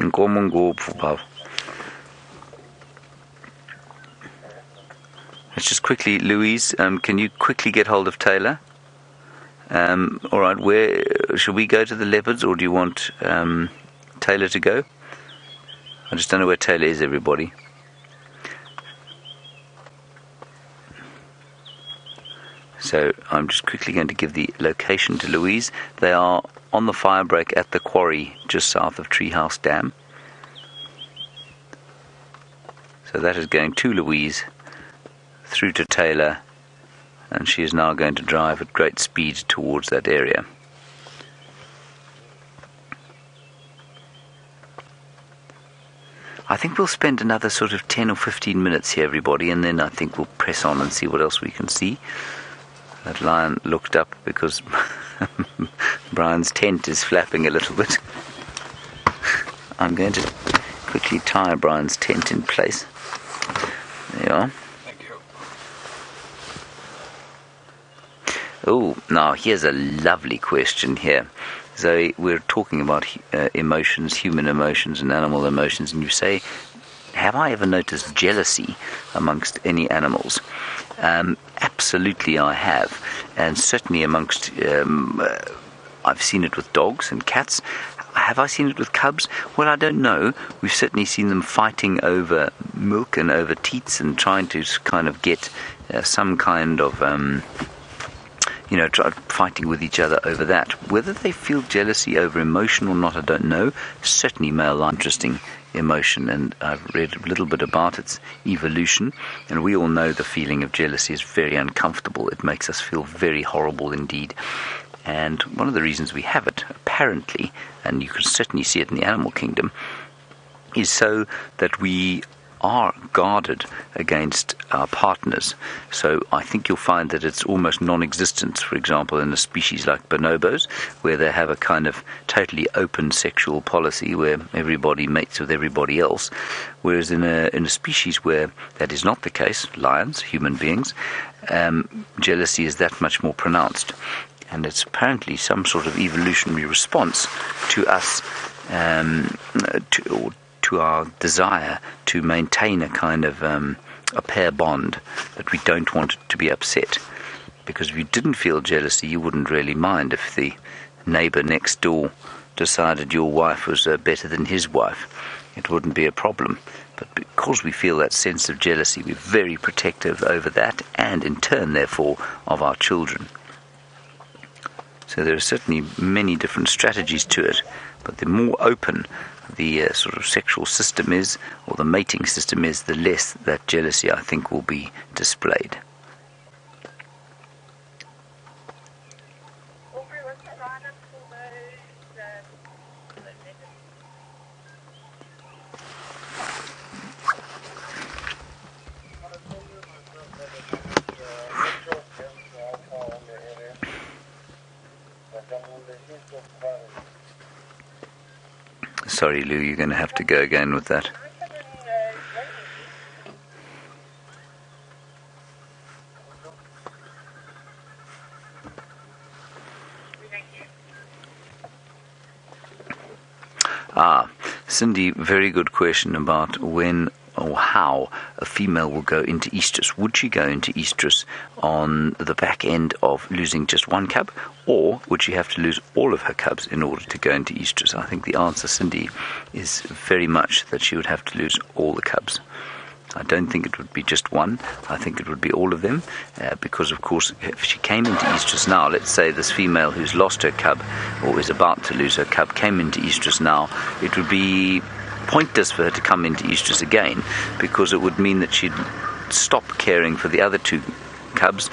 Let's just quickly, Louise, can you quickly get hold of Taylor? All right, where should we go to the Leopards, or do you want Taylor to go? I just don't know where Taylor is, everybody. So I'm just quickly going to give the location to Louise. They are on the fire break at the quarry just south of Treehouse Dam. So that is going to Louise, through to Taylor, and she is now going to drive at great speed towards that area. I think we'll spend another sort of 10 or 15 minutes here, everybody, and then I think we'll press on and see what else we can see. That lion looked up because Brian's tent is flapping a little bit. I'm going to quickly tie Brian's tent in place. There you are. Thank you. Oh, now here's a lovely question here. Zoe, we're talking about emotions, human emotions and animal emotions, and you say, have I ever noticed jealousy amongst any animals? Absolutely I have, and certainly amongst, I've seen it with dogs and cats. Have I seen it with cubs? Well, I don't know. We've certainly seen them fighting over milk and over teats and trying to kind of get some kind of, fighting with each other over that. Whether they feel jealousy over emotion or not, I don't know. Certainly male are interesting emotion, and I've read a little bit about its evolution, and we all know the feeling of jealousy is very uncomfortable. It makes us feel very horrible indeed. And one of the reasons we have it, apparently, and you can certainly see it in the animal kingdom, is so that we are guarded against our partners. So I think you'll find that it's almost non-existent, for example, in a species like bonobos, where they have a kind of totally open sexual policy where everybody mates with everybody else, whereas in a species where that is not the case, lions, human beings, jealousy is that much more pronounced. And it's apparently some sort of evolutionary response to us, to our desire to maintain a kind of a pair bond, that we don't want it to be upset. Because if you didn't feel jealousy, you wouldn't really mind if the neighbor next door decided your wife was better than his wife. It wouldn't be a problem. But because we feel that sense of jealousy, we're very protective over that, and in turn, therefore, of our children. So there are certainly many different strategies to it, but the more open the sort of sexual system is, or the mating system is, the less that jealousy, I think, will be displayed. Sorry, Lou, you're going to have to go again with that. Cindy, very good question about when or how a female will go into estrus. Would she go into estrus on the back end of losing just one cub, or would she have to lose all of her cubs in order to go into estrus? I think the answer, Cindy, is very much that she would have to lose all the cubs. I don't think it would be just one. I think it would be all of them, because, of course, if she came into estrus now, let's say this female who's lost her cub or is about to lose her cub came into estrus now, it would be pointless for her to come into estrus again, because it would mean that she'd stop caring for the other two cubs.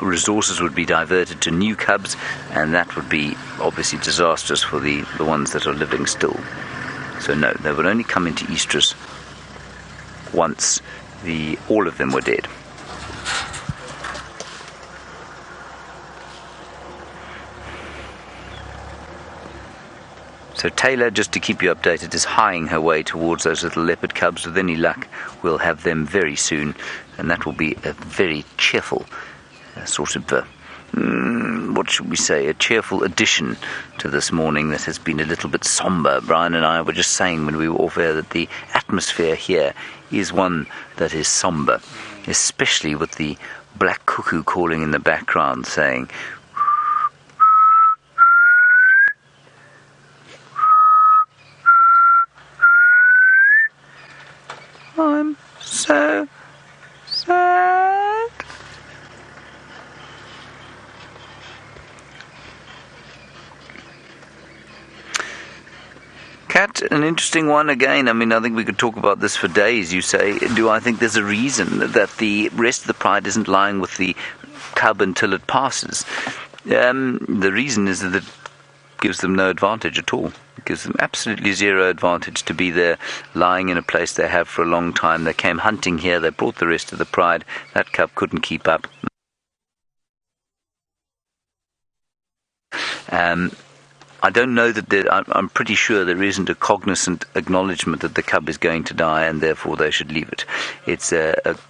Resources would be diverted to new cubs, and that would be obviously disastrous for the ones that are living still. So no, they would only come into estrus once all of them were dead. So Taylor, just to keep you updated, is hieing her way towards those little leopard cubs. With any luck, we'll have them very soon, and that will be a very cheerful sort of, what should we say, a cheerful addition to this morning that has been a little bit somber. Brian and I were just saying when we were off air that the atmosphere here is one that is somber, especially with the black cuckoo calling in the background saying, I'm so sad. Cat, an interesting one again. I mean, I think we could talk about this for days. You say, do I think there's a reason that the rest of the pride isn't lying with the cub until it passes? The reason is that it gives them no advantage at all. It gives them absolutely zero advantage to be there, lying in a place they have for a long time. They came hunting here, they brought the rest of the pride. That cub couldn't keep up. I don't know that I'm pretty sure there isn't a cognizant acknowledgement that the cub is going to die and therefore they should leave it. It's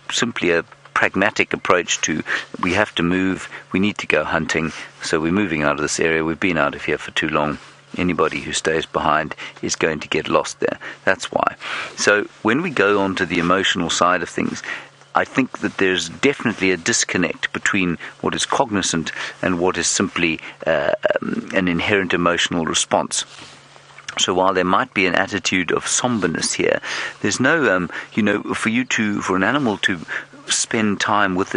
simply a pragmatic approach to, we have to move, we need to go hunting, so we're moving out of this area. We've been out of here for too long. Anybody who stays behind is going to get lost there. That's why. So when we go on to the emotional side of things, I think that there's definitely a disconnect between what is cognizant and what is simply an inherent emotional response. So while there might be an attitude of somberness here, there's no, for an animal to spend time with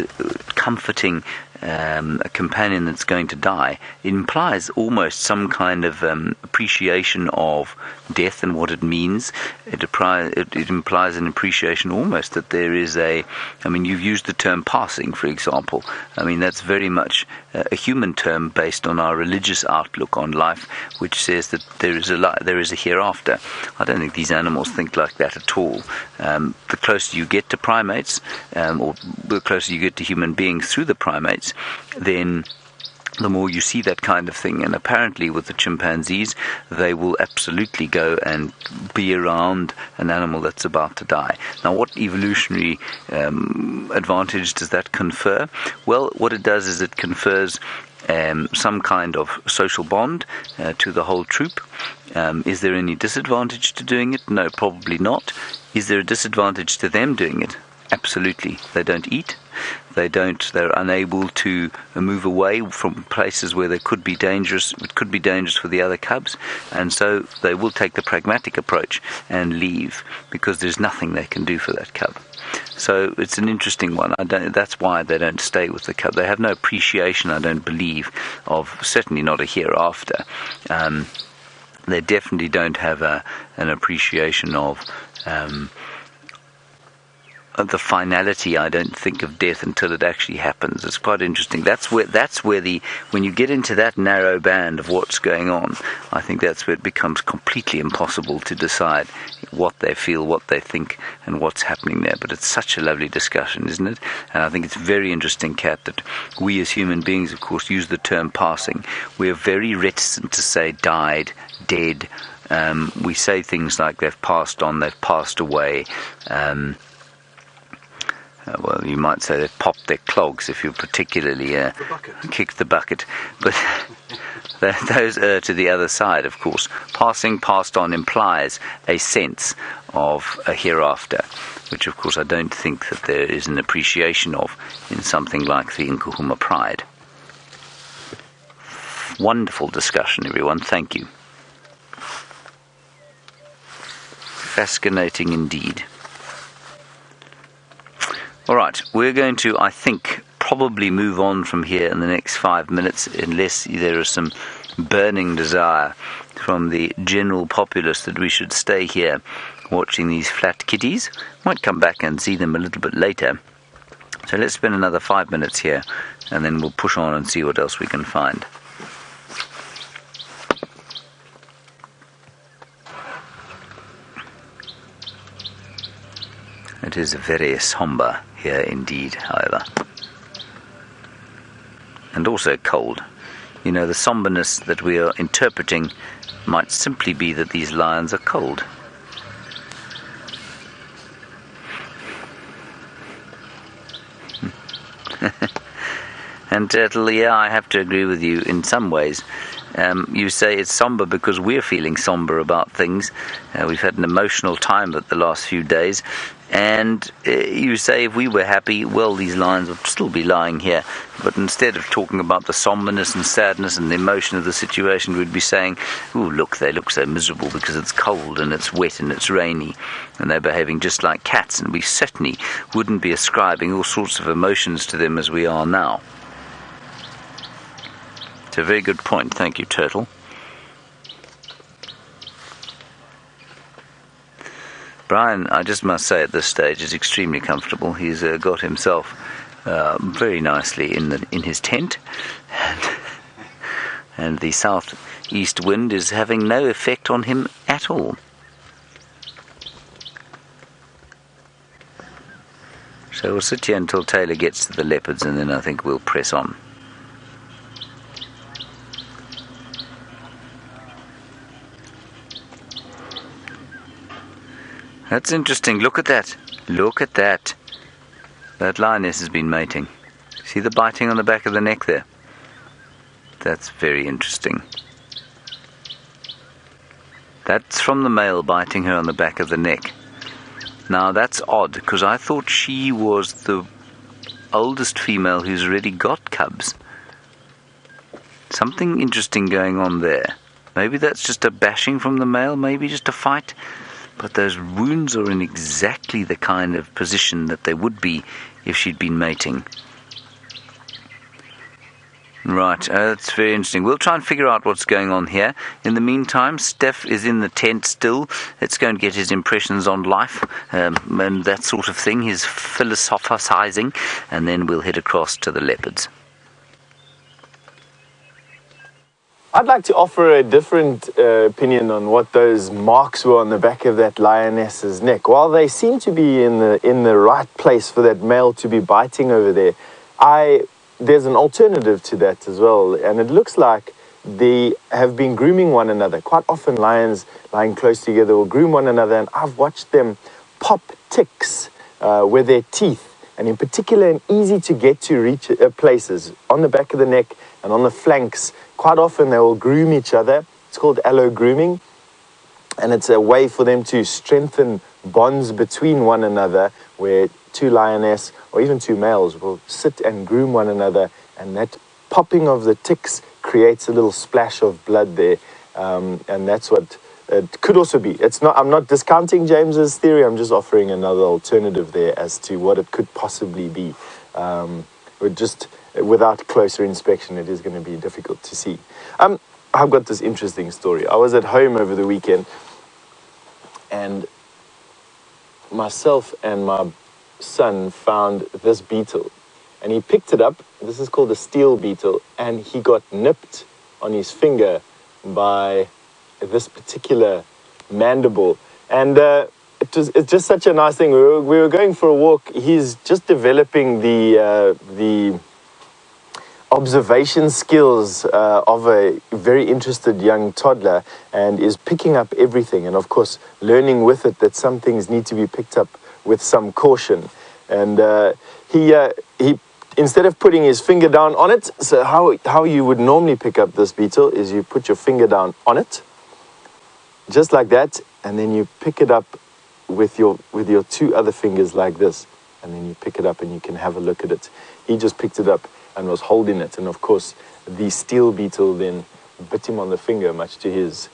comforting a companion that's going to die, it implies almost some kind of appreciation of death and what it means. It implies an appreciation almost that there is you've used the term passing, for example. I mean, that's very much a human term based on our religious outlook on life, which says that there is a hereafter. I don't think these animals think like that at all. The closer you get to primates, or the closer you get to human beings through the primates, then the more you see that kind of thing. And apparently with the chimpanzees, they will absolutely go and be around an animal that's about to die. Now, what evolutionary advantage does that confer? Well, what it does is it confers some kind of social bond to the whole troop. Is there any disadvantage to doing it? No, probably not. Is there a disadvantage to them doing it? Absolutely. They don't eat. They're unable to move away from places where it could be dangerous for the other cubs, and so they will take the pragmatic approach and leave because there's nothing they can do for that cub. So it's an interesting one. That's why they don't stay with the cub. They have no appreciation, I don't believe, of, certainly not a hereafter. They definitely don't have an appreciation of the finality, I don't think, of death until it actually happens. It's quite interesting. That's where when you get into that narrow band of what's going on, I think that's where it becomes completely impossible to decide what they feel, what they think, and what's happening there. But it's such a lovely discussion, isn't it? And I think it's very interesting, Kat, that we as human beings, of course, use the term passing. We're very reticent to say died, dead. We say things like they've passed on, they've passed away. Well, you might say they've popped their clogs if you particularly kicked the bucket. But those err to the other side, of course. Passing, passed on implies a sense of a hereafter, which, of course, I don't think that there is an appreciation of in something like the Nkuhuma pride. Wonderful discussion, everyone. Thank you. Fascinating indeed. All right, we're going to, I think, probably move on from here in the next 5 minutes, unless there is some burning desire from the general populace that we should stay here watching these flat kitties. Might come back and see them a little bit later. So let's spend another 5 minutes here, and then we'll push on and see what else we can find. It is very somber here indeed, however. And also cold. You know, the somberness that we are interpreting might simply be that these lions are cold. And Turtle, yeah, I have to agree with you in some ways. You say it's somber because we're feeling somber about things. We've had an emotional time at the last few days. And you say if we were happy, well, these lions would still be lying here. But instead of talking about the somberness and sadness and the emotion of the situation, we'd be saying, ooh, look, they look so miserable because it's cold and it's wet and it's rainy. And they're behaving just like cats. And we certainly wouldn't be ascribing all sorts of emotions to them as we are now. It's a very good point. Thank you, Turtle. Brian, I just must say at this stage, is extremely comfortable. He's got himself very nicely in his tent, and the southeast wind is having no effect on him at all. So we'll sit here until Taylor gets to the leopards, and then I think we'll press on. That's interesting. Look at that. Look at that. That lioness has been mating. See the biting on the back of the neck there? That's very interesting. That's from the male biting her on the back of the neck. Now that's odd, because I thought she was the oldest female who's already got cubs. Something interesting going on there. Maybe that's just a bashing from the male, maybe just a fight. But those wounds are in exactly the kind of position that they would be if she'd been mating. Right, that's very interesting. We'll try and figure out what's going on here. In the meantime, Stef is in the tent still. Let's go and get his impressions on life and that sort of thing, his philosophizing, and then we'll head across to the leopards. I'd like to offer a different opinion on what those marks were on the back of that lioness's neck. While they seem to be in the right place for that male to be biting over there, there's an alternative to that as well, and it looks like they have been grooming one another. Quite often lions lying close together will groom one another, and I've watched them pop ticks with their teeth, and in particular in easy to get to reach places on the back of the neck and on the flanks. Quite often they will groom each other. It's called allo grooming, and it's a way for them to strengthen bonds between one another, where two lioness or even two males will sit and groom one another, and that popping of the ticks creates a little splash of blood there, and that's what it could also be. I'm not discounting James's theory. I'm just offering another alternative there as to what it could possibly be. Without closer inspection, it is going to be difficult to see. I've got this interesting story. I was at home over the weekend, and myself and my son found this beetle, and he picked it up. This is called a steel beetle, and he got nipped on his finger by this particular mandible, and it's just such a nice thing. We were going for a walk. He's just developing the observation skills of a very interested young toddler, and is picking up everything, and of course learning with it that some things need to be picked up with some caution. And he instead of putting his finger down on it, so how you would normally pick up this beetle is you put your finger down on it, just like that, and then you pick it up with your two other fingers like this, and then you pick it up and you can have a look at it. He just picked it up and was holding it, and of course the steel beetle then bit him on the finger, much to his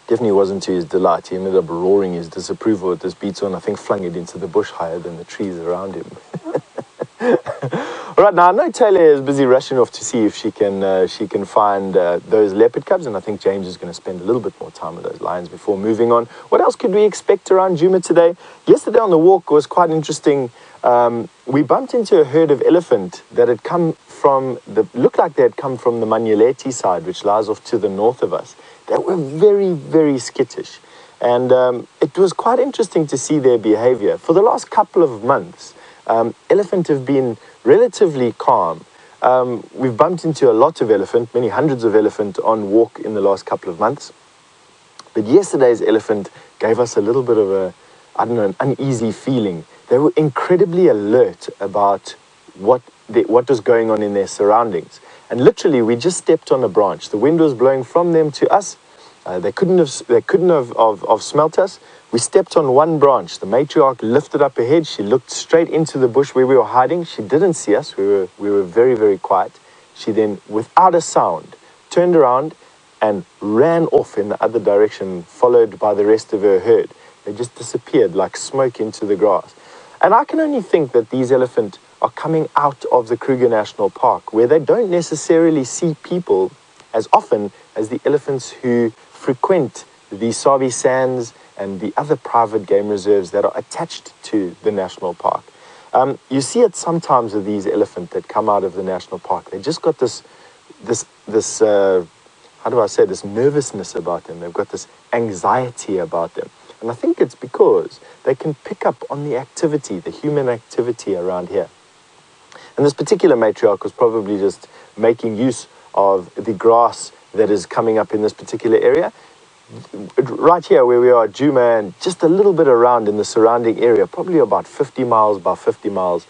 Definitely wasn't to his delight. He ended up roaring his disapproval at this beetle, and I think flung it into the bush higher than the trees around him. All right, now I know Taylor is busy rushing off to see if she can find those leopard cubs, and I think James is going to spend a little bit more time with those lions before moving on. What else could we expect around Djuma today? Yesterday on the walk was quite interesting. We bumped into a herd of elephant that had come from looked like they had come from the Manyeleti side, which lies off to the north of us. They were very, very skittish, and it was quite interesting to see their behavior. For the last couple of months, elephant have been relatively calm. We've bumped into a lot of elephant, many hundreds of elephant on walk in the last couple of months. But yesterday's elephant gave us a little bit of a, I don't know, an uneasy feeling. They were incredibly alert about what was going on in their surroundings. And literally, we just stepped on a branch. The wind was blowing from them to us. They couldn't have smelt us. We stepped on one branch. The matriarch lifted up her head. She looked straight into the bush where we were hiding. She didn't see us. We were very, very quiet. She then, without a sound, turned around and ran off in the other direction, followed by the rest of her herd. They just disappeared like smoke into the grass. And I can only think that these elephant are coming out of the Kruger National Park, where they don't necessarily see people as often as the elephants who frequent the Sai Sands and the other private game reserves that are attached to the national park. You see it sometimes with these elephant that come out of the national park. They just got this how do I say, this nervousness about them. They've got this anxiety about them. And I think it's because they can pick up on the activity, the human activity around here. And this particular matriarch was probably just making use of the grass that is coming up in this particular area. Right here where we are at Djuma, and just a little bit around in the surrounding area, probably about 50 miles by 50 miles,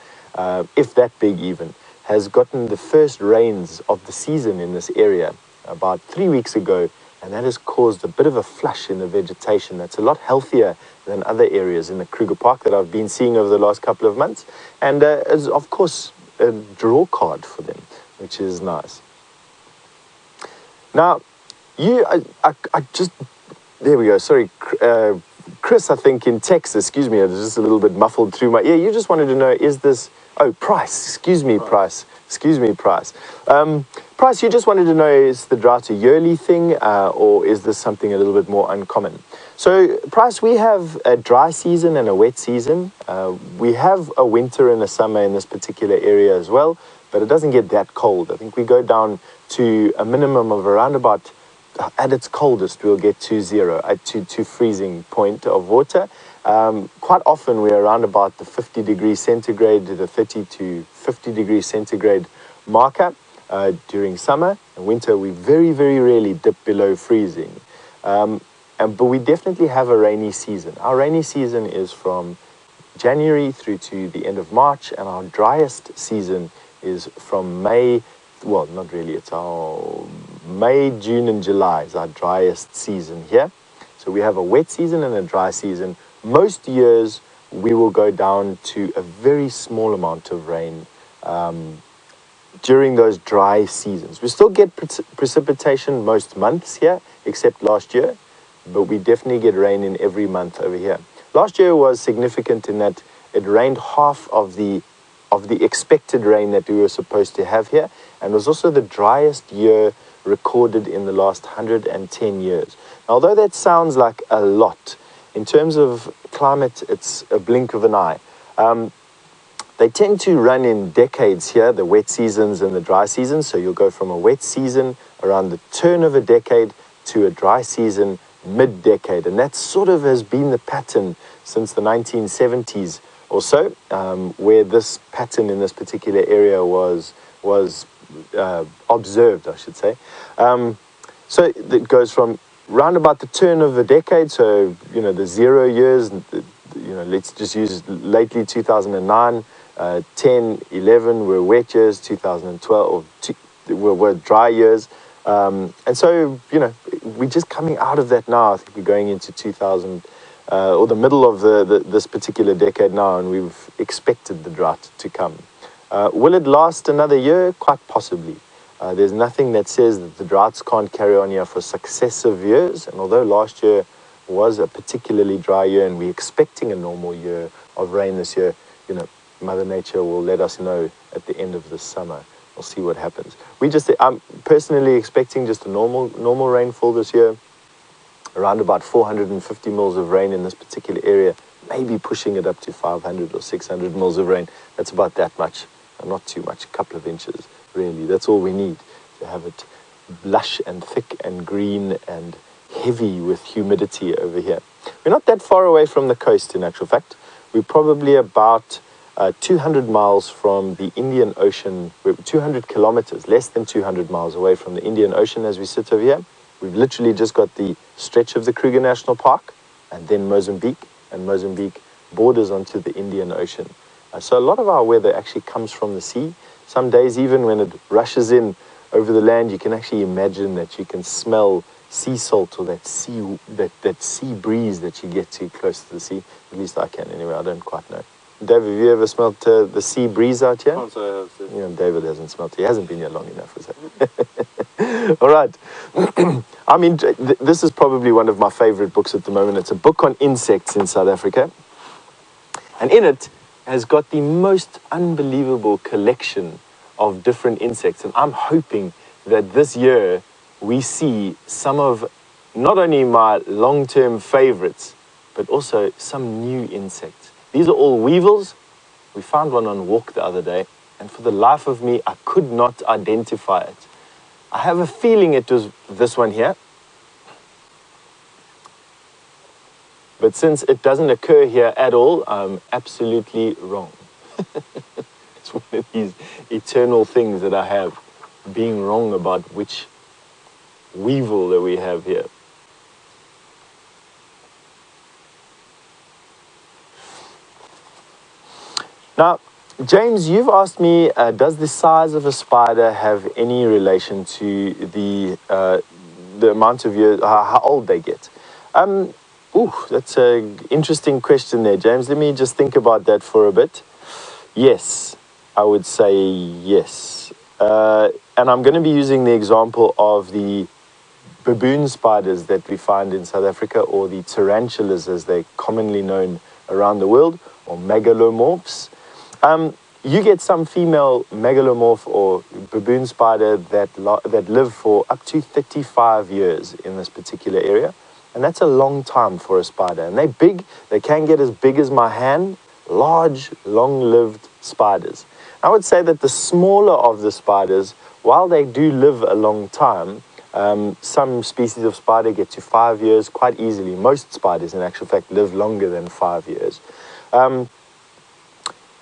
if that big even, has gotten the first rains of the season in this area about 3 weeks ago, and that has caused a bit of a flush in the vegetation that's a lot healthier than other areas in the Kruger Park that I've been seeing over the last couple of months, and is of course a draw card for them, which is nice. Now, I just, there we go, sorry, Chris, I think in Texas, excuse me, I was just a little bit muffled through my ear. You just wanted to know, is this, oh, Price, excuse me, Price. Price, you just wanted to know, is the drought a yearly thing, or is this something a little bit more uncommon? So, Price, we have a dry season and a wet season. We have a winter and a summer in this particular area as well, but it doesn't get that cold. I think we go down to a minimum of around about, at its coldest, we'll get to zero, to freezing point of water. Quite often we're around about the 50 degrees centigrade to the 30 to 50 degrees centigrade marker during summer. In winter, we very, very rarely dip below freezing. But we definitely have a rainy season. Our rainy season is from January through to the end of March, and our driest season is from May, well, not really, it's our May, June, and July is our driest season here. So we have a wet season and a dry season. Most years, we will go down to a very small amount of rain during those dry seasons. We still get precipitation most months here, except last year, but we definitely get rain in every month over here. Last year was significant in that it rained half of the expected rain that we were supposed to have here, and was also the driest year recorded in the last 110 years. Now, although that sounds like a lot, in terms of climate, it's a blink of an eye. They tend to run in decades here, the wet seasons and the dry seasons. So you'll go from a wet season around the turn of a decade to a dry season mid-decade. And that sort of has been the pattern since the 1970s or so, where this pattern in this particular area was observed, I should say. So it goes from round about the turn of a decade, so, you know, the 0 years, you know, let's just use lately 2009, 10, 11 were wet years, 2012 were dry years. And so, you know, we're just coming out of that now. I think we're going into 2000, or the middle of this particular decade now, and we've expected the drought to come. Will it last another year? Quite possibly. There's nothing that says that the droughts can't carry on here for successive years. And although last year was a particularly dry year and we're expecting a normal year of rain this year, Mother Nature will let us know at the end of the summer. We'll see what happens. I'm personally expecting just a normal rainfall this year, around about 450 mils of rain in this particular area, maybe pushing it up to 500 or 600 mils of rain. That's about that much, not too much, a couple of inches, really. That's all we need to have it lush and thick and green and heavy with humidity over here. We're not that far away from the coast, in actual fact. We're probably about 200 miles from the Indian Ocean. We're 200 kilometers, less than 200 miles away from the Indian Ocean as we sit over here. We've literally just got the stretch of the Kruger National Park and then Mozambique, and Mozambique borders onto the Indian Ocean. So a lot of our weather actually comes from the sea. Some days, even when it rushes in over the land, you can actually imagine that you can smell sea salt or that sea breeze that you get too close to the sea. At least I can anyway. I don't quite know. Dave, have you ever smelt the sea breeze out here? Can't say I have, sir. David hasn't smelt it. He hasn't been here long enough, is it? All right. I mean, this is probably one of my favorite books at the moment. It's a book on insects in South Africa. And in it has got the most unbelievable collection of different insects. And I'm hoping that this year we see some of not only my long-term favorites, but also some new insects. These are all weevils. We found one on walk the other day, and for the life of me, I could not identify it. I have a feeling it was this one here. But since it doesn't occur here at all, I'm absolutely wrong. It's one of these eternal things that I have, being wrong about which weevil that we have here. Now, James, you've asked me, does the size of a spider have any relation to the amount of years, how old they get? That's an interesting question there, James. Let me just think about that for a bit. Yes, I would say yes. And I'm going to be using the example of the baboon spiders that we find in South Africa, or the tarantulas as they're commonly known around the world, or megalomorphs. You get some female megalomorph or baboon spider that live for up to 35 years in this particular area. And that's a long time for a spider. And they're big. They can get as big as my hand. Large, long-lived spiders. I would say that the smaller of the spiders, while they do live a long time, some species of spider get to 5 years quite easily. Most spiders, in actual fact, live longer than 5 years.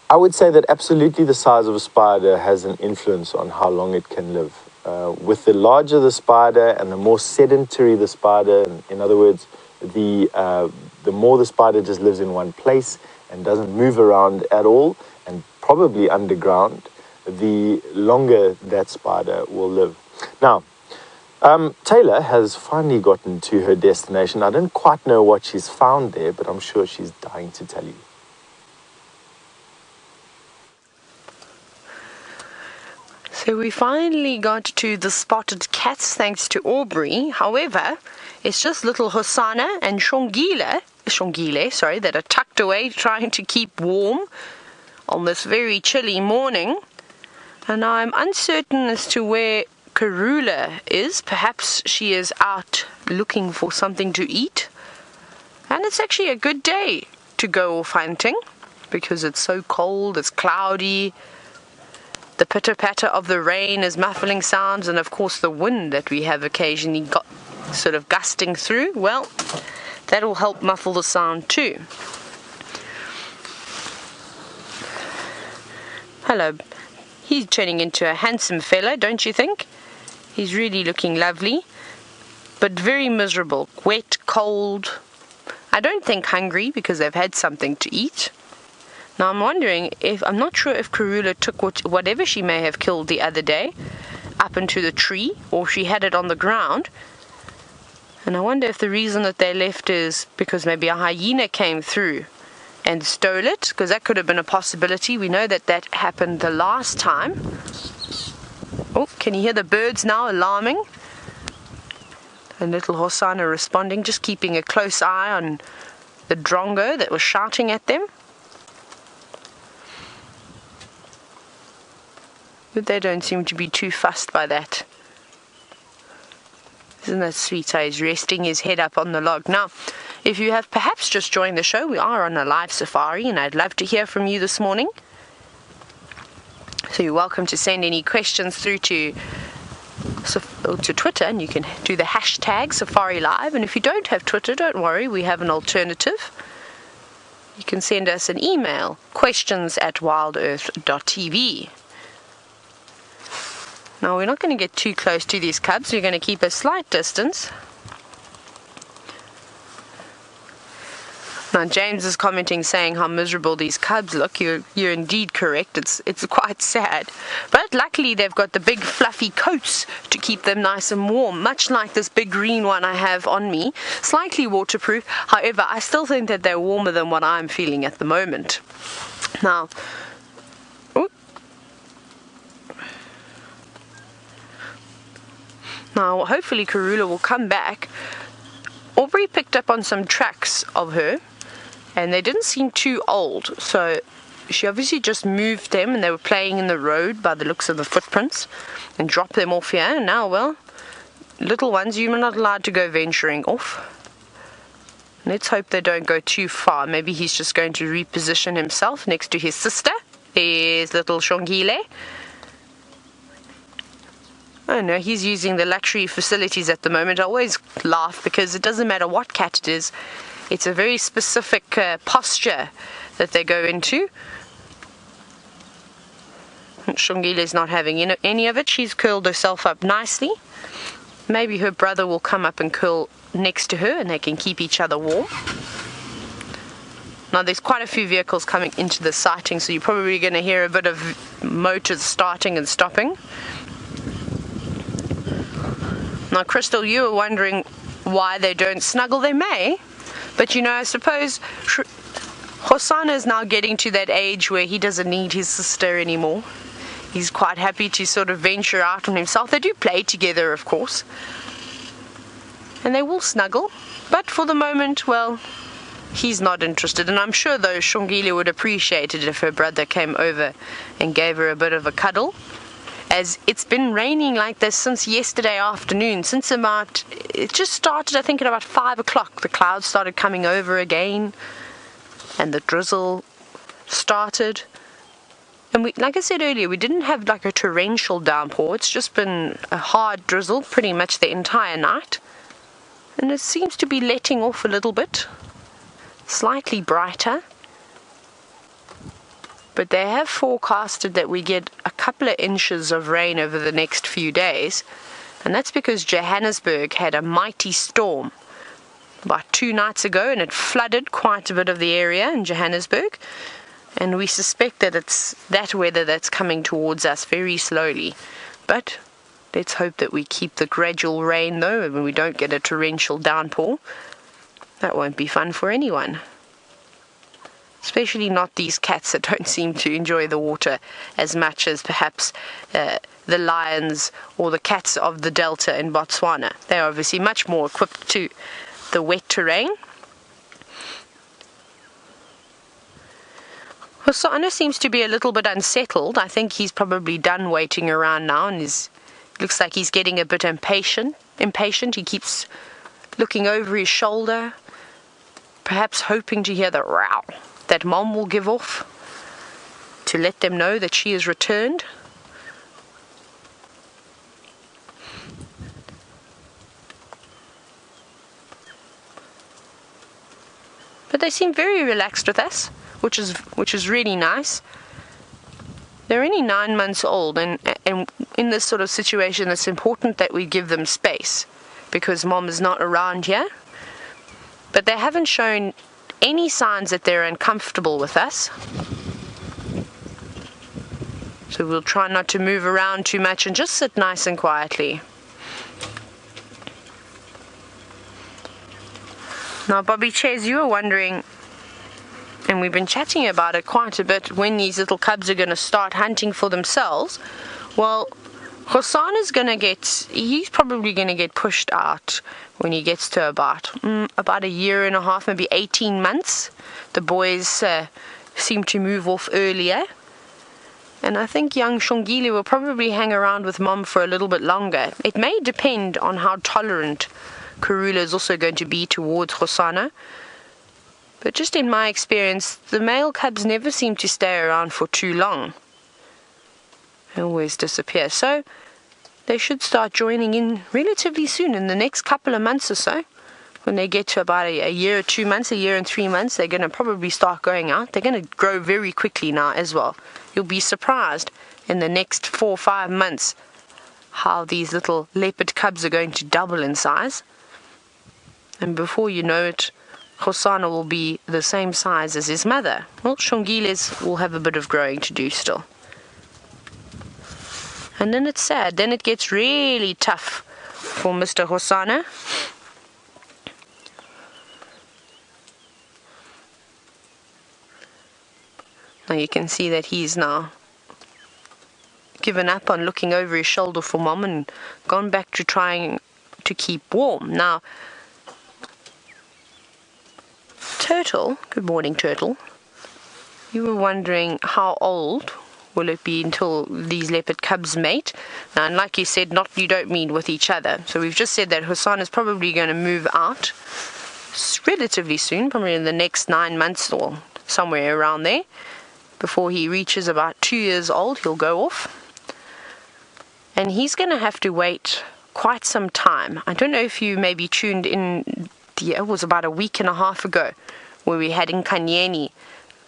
I would say that absolutely the size of a spider has an influence on how long it can live. With the larger the spider and the more sedentary the spider, in other words, the more the spider just lives in one place and doesn't move around at all, and probably underground, the longer that spider will live. Now, Taylor has finally gotten to her destination. I don't quite know what she's found there, but I'm sure she's dying to tell you. So we finally got to the spotted cats thanks to Aubrey. However, it's just little Hosana and Xongile, that are tucked away trying to keep warm on this very chilly morning. And I'm uncertain as to where Karula is. Perhaps she is out looking for something to eat. And it's actually a good day to go off hunting because it's so cold, it's cloudy. The pitter-patter of the rain is muffling sounds, and of course the wind that we have occasionally got sort of gusting through, well, that'll help muffle the sound too. Hello. He's turning into a handsome fella, don't you think? He's really looking lovely, but very miserable, wet, cold. I don't think hungry because they've had something to eat. Now I'm wondering I'm not sure if Karula took whatever she may have killed the other day up into the tree, or she had it on the ground. And I wonder if the reason that they left is because maybe a hyena came through and stole it, because that could have been a possibility. We know that happened the last time. Oh, can you hear the birds now alarming? And little Hosana responding, just keeping a close eye on the drongo that was shouting at them. But they don't seem to be too fussed by that. Isn't that sweet? He's resting his head up on the log. Now, if you have perhaps just joined the show, we are on a live safari, and I'd love to hear from you this morning. So you're welcome to send any questions through to Twitter, and you can do the hashtag Safari Live. And if you don't have Twitter, don't worry, we have an alternative. You can send us an email, questions@WildEarthTV. Now, we're not going to get too close to these cubs. We're going to keep a slight distance. Now, James is commenting, saying how miserable these cubs look. You're indeed correct. It's quite sad. But luckily, they've got the big fluffy coats to keep them nice and warm, much like this big green one I have on me. Slightly waterproof. However, I still think that they're warmer than what I'm feeling at the moment. Now, hopefully Karula will come back. Aubrey picked up on some tracks of her, and they didn't seem too old, so she obviously just moved them, and they were playing in the road by the looks of the footprints, and dropped them off here. And now, well, little ones, you're not allowed to go venturing off. Let's hope they don't go too far. Maybe he's just going to reposition himself next to his sister. There's little Xongile. Oh no, he's using the luxury facilities at the moment. I always laugh because it doesn't matter what cat it is. It's a very specific posture that they go into. Xongile is not having any of it. She's curled herself up nicely. Maybe her brother will come up and curl next to her, and they can keep each other warm. Now, there's quite a few vehicles coming into the sighting, so you're probably going to hear a bit of motors starting and stopping. Now, Crystal, you were wondering why they don't snuggle. They may, but I suppose Hosana is now getting to that age where he doesn't need his sister anymore. He's quite happy to sort of venture out on himself. They do play together, of course, and they will snuggle, but for the moment, well, he's not interested. And I'm sure, though, Xongile would appreciate it if her brother came over and gave her a bit of a cuddle. As it's been raining like this since yesterday afternoon, it just started, I think, at about 5 o'clock. The clouds started coming over again, and the drizzle started. And like I said earlier, we didn't have like a torrential downpour. It's just been a hard drizzle pretty much the entire night. And it seems to be letting off a little bit, slightly brighter. But they have forecasted that we get a couple of inches of rain over the next few days. And that's because Johannesburg had a mighty storm about 2 nights ago, and it flooded quite a bit of the area in Johannesburg. And we suspect that it's that weather that's coming towards us very slowly. But let's hope that we keep the gradual rain, though, and we don't get a torrential downpour. That won't be fun for anyone. Especially not these cats that don't seem to enjoy the water as much as perhaps the lions or the cats of the Delta in Botswana. They're obviously much more equipped to the wet terrain. Hosana seems to be a little bit unsettled. I think he's probably done waiting around now, and looks like he's getting a bit impatient. He keeps looking over his shoulder, perhaps hoping to hear the row that Mom will give off to let them know that she has returned. But they seem very relaxed with us, which is really nice. They're only 9 months old, and in this sort of situation, it's important that we give them space because Mom is not around here. But they haven't shown any signs that they're uncomfortable with us. So we'll try not to move around too much and just sit nice and quietly. Now, Bobby Ches, you were wondering, and we've been chatting about it quite a bit, when these little cubs are going to start hunting for themselves. Well, Hosana's he's probably gonna get pushed out when he gets to about a year and a half, maybe 18 months. The boys seem to move off earlier. And I think young Xongile will probably hang around with mom for a little bit longer. It may depend on how tolerant Karula is also going to be towards Hosana. But just in my experience, the male cubs never seem to stay around for too long. They always disappear. So they should start joining in relatively soon, in the next couple of months or so. When they get to about a year or 2 months, a year and 3 months, they're going to probably start going out. They're going to grow very quickly now as well. You'll be surprised in the next 4 or 5 months how these little leopard cubs are going to double in size. And before you know it, Hosana will be the same size as his mother. Well, Xongile's will have a bit of growing to do still. And then it's sad. Then it gets really tough for Mr. Hosana. Now you can see that he's now given up on looking over his shoulder for mom and gone back to trying to keep warm. Now, Turtle, good morning Turtle, you were wondering how old will it be until these leopard cubs mate. Now, and like you said, you don't meet with each other. So we've just said that Hosana is probably going to move out relatively soon, probably in the next 9 months or somewhere around there. Before he reaches about 2 years old, he'll go off. And he's going to have to wait quite some time. I don't know if you maybe tuned in, it was about a week and a half ago, where we had Nkanyeni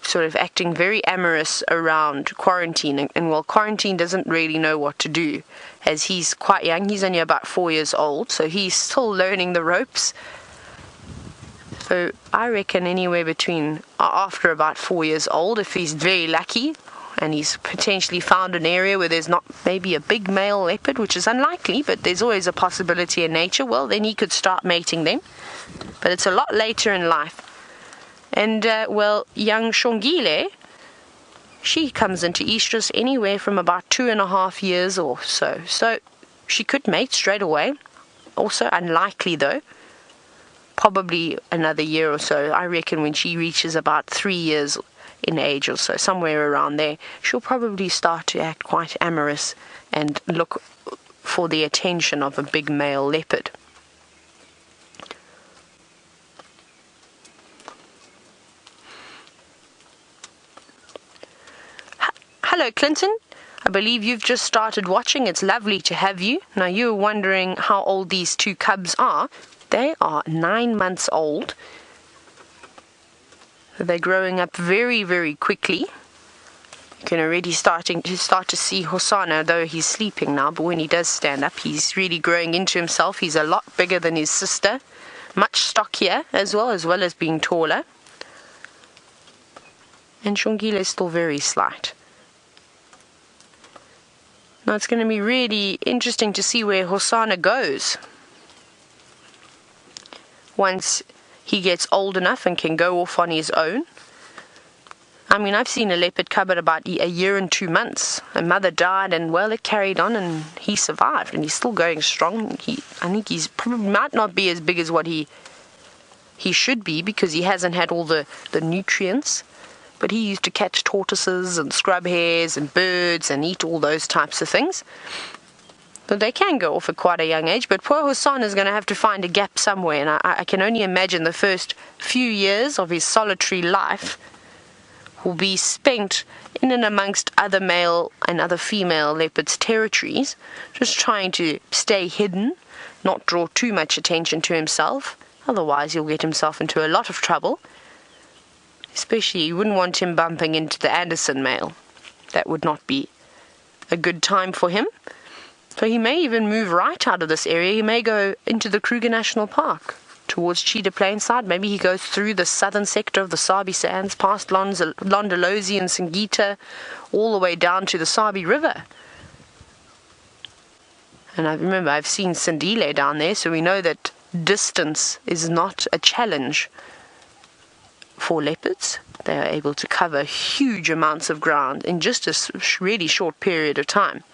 sort of acting very amorous around quarantine. And while quarantine doesn't really know what to do, as he's quite young, he's only about 4 years old, so he's still learning the ropes. So I reckon anywhere between after about 4 years old, if he's very lucky and he's potentially found an area where there's not maybe a big male leopard, which is unlikely, but there's always a possibility in nature, well, then he could start mating them. But it's a lot later in life. And, young Xongile, she comes into estrus anywhere from about 2.5 years or so. So she could mate straight away. Also unlikely, though. Probably another year or so. I reckon when she reaches about 3 years in age or so, somewhere around there, she'll probably start to act quite amorous and look for the attention of a big male leopard. Hello, Clinton. I believe you've just started watching. It's lovely to have you. Now, you were wondering how old these two cubs are. They are 9 months old. They're growing up very, very quickly. You can already start to see Hosana, though he's sleeping now, but when he does stand up, he's really growing into himself. He's a lot bigger than his sister, much stockier as well as being taller. And Xongile is still very slight. Now it's going to be really interesting to see where Hosana goes once he gets old enough and can go off on his own. I mean, I've seen a leopard cub at about a year and 2 months. A mother died and, well, it carried on and he survived and he's still going strong. I think he's probably might not be as big as what he should be because he hasn't had all the nutrients. But he used to catch tortoises and scrub hares and birds and eat all those types of things. But they can go off at quite a young age. But poor Hosana is going to have to find a gap somewhere. And I can only imagine the first few years of his solitary life will be spent in and amongst other male and other female leopards' territories, just trying to stay hidden, not draw too much attention to himself. Otherwise, he'll get himself into a lot of trouble. Especially, you wouldn't want him bumping into the Anderson male. That would not be a good time for him. So he may even move right out of this area. He may go into the Kruger National Park towards Cheetah Plainside. Maybe he goes through the southern sector of the Sai Sands, past Londolozi and Singita, all the way down to the Sabi River. And I remember I've seen Sandile down there, so we know that distance is not a challenge for leopards. They are able to cover huge amounts of ground in just a really short period of time.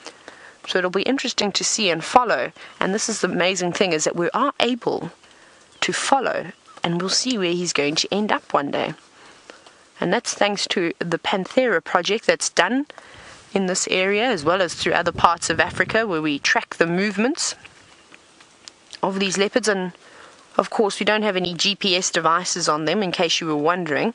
So it'll be interesting to see and follow. And this is the amazing thing, is that we are able to follow, and we'll see where he's going to end up one day. And that's thanks to the Panthera project that's done in this area, as well as through other parts of Africa, where we track the movements of these leopards. And of course, we don't have any GPS devices on them, in case you were wondering.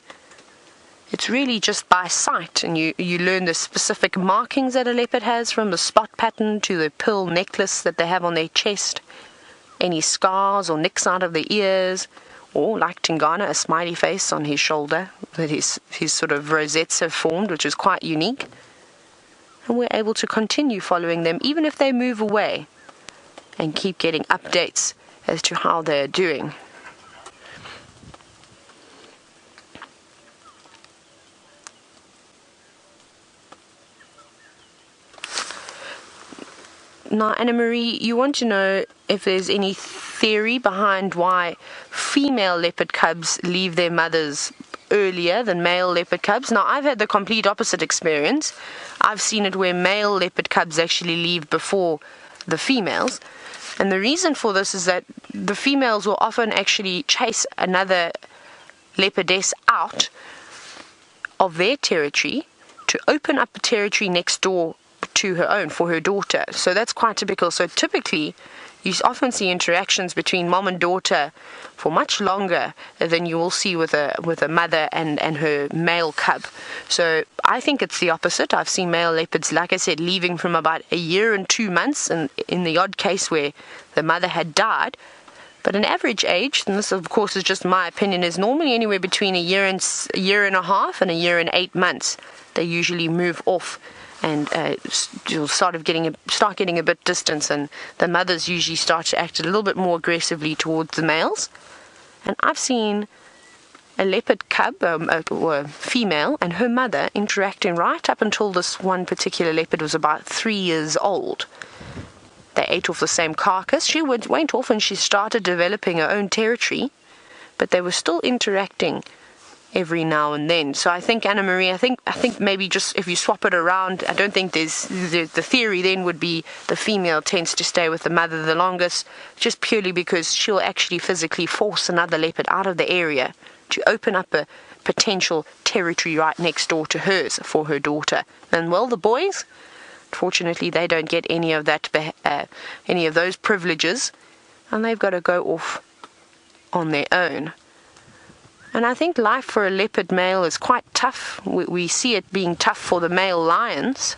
It's really just by sight, and you learn the specific markings that a leopard has, from the spot pattern to the pearl necklace that they have on their chest, any scars or nicks out of the ears, or like Tingana, a smiley face on his shoulder that his sort of rosettes have formed, which is quite unique. And we're able to continue following them even if they move away, and keep getting updates as to how they're doing. Now, Anna Marie, you want to know if there's any theory behind why female leopard cubs leave their mothers earlier than male leopard cubs. Now, I've had the complete opposite experience. I've seen it where male leopard cubs actually leave before the females. And the reason for this is that the females will often actually chase another leopardess out of their territory to open up a territory next door to her own for her daughter. So that's quite typical. So typically you often see interactions between mom and daughter for much longer than you will see with a mother and her male cub. So I think it's the opposite. I've seen male leopards, like I said, leaving from about 1 year and 2 months, and in the odd case where the mother had died. But an average age, and this of course is just my opinion, is normally anywhere between 1 year and a year and a half and 1 year and 8 months. They usually move off and you'll start getting a bit distance, and the mothers usually start to act a little bit more aggressively towards the males. And I've seen a leopard cub, or a female, and her mother interacting right up until this one particular leopard was about 3 years old. They ate off the same carcass. She went off and she started developing her own territory, but they were still interacting every now and then. So I think, Anna Marie, I think maybe just if you swap it around, I don't think there's the theory then would be the female tends to stay with the mother the longest, just purely because she'll actually physically force another leopard out of the area to open up a potential territory right next door to hers for her daughter. And well, the boys, fortunately, they don't get any of that, any of those privileges, and they've got to go off on their own. And I think life for a leopard male is quite tough. We see it being tough for the male lions,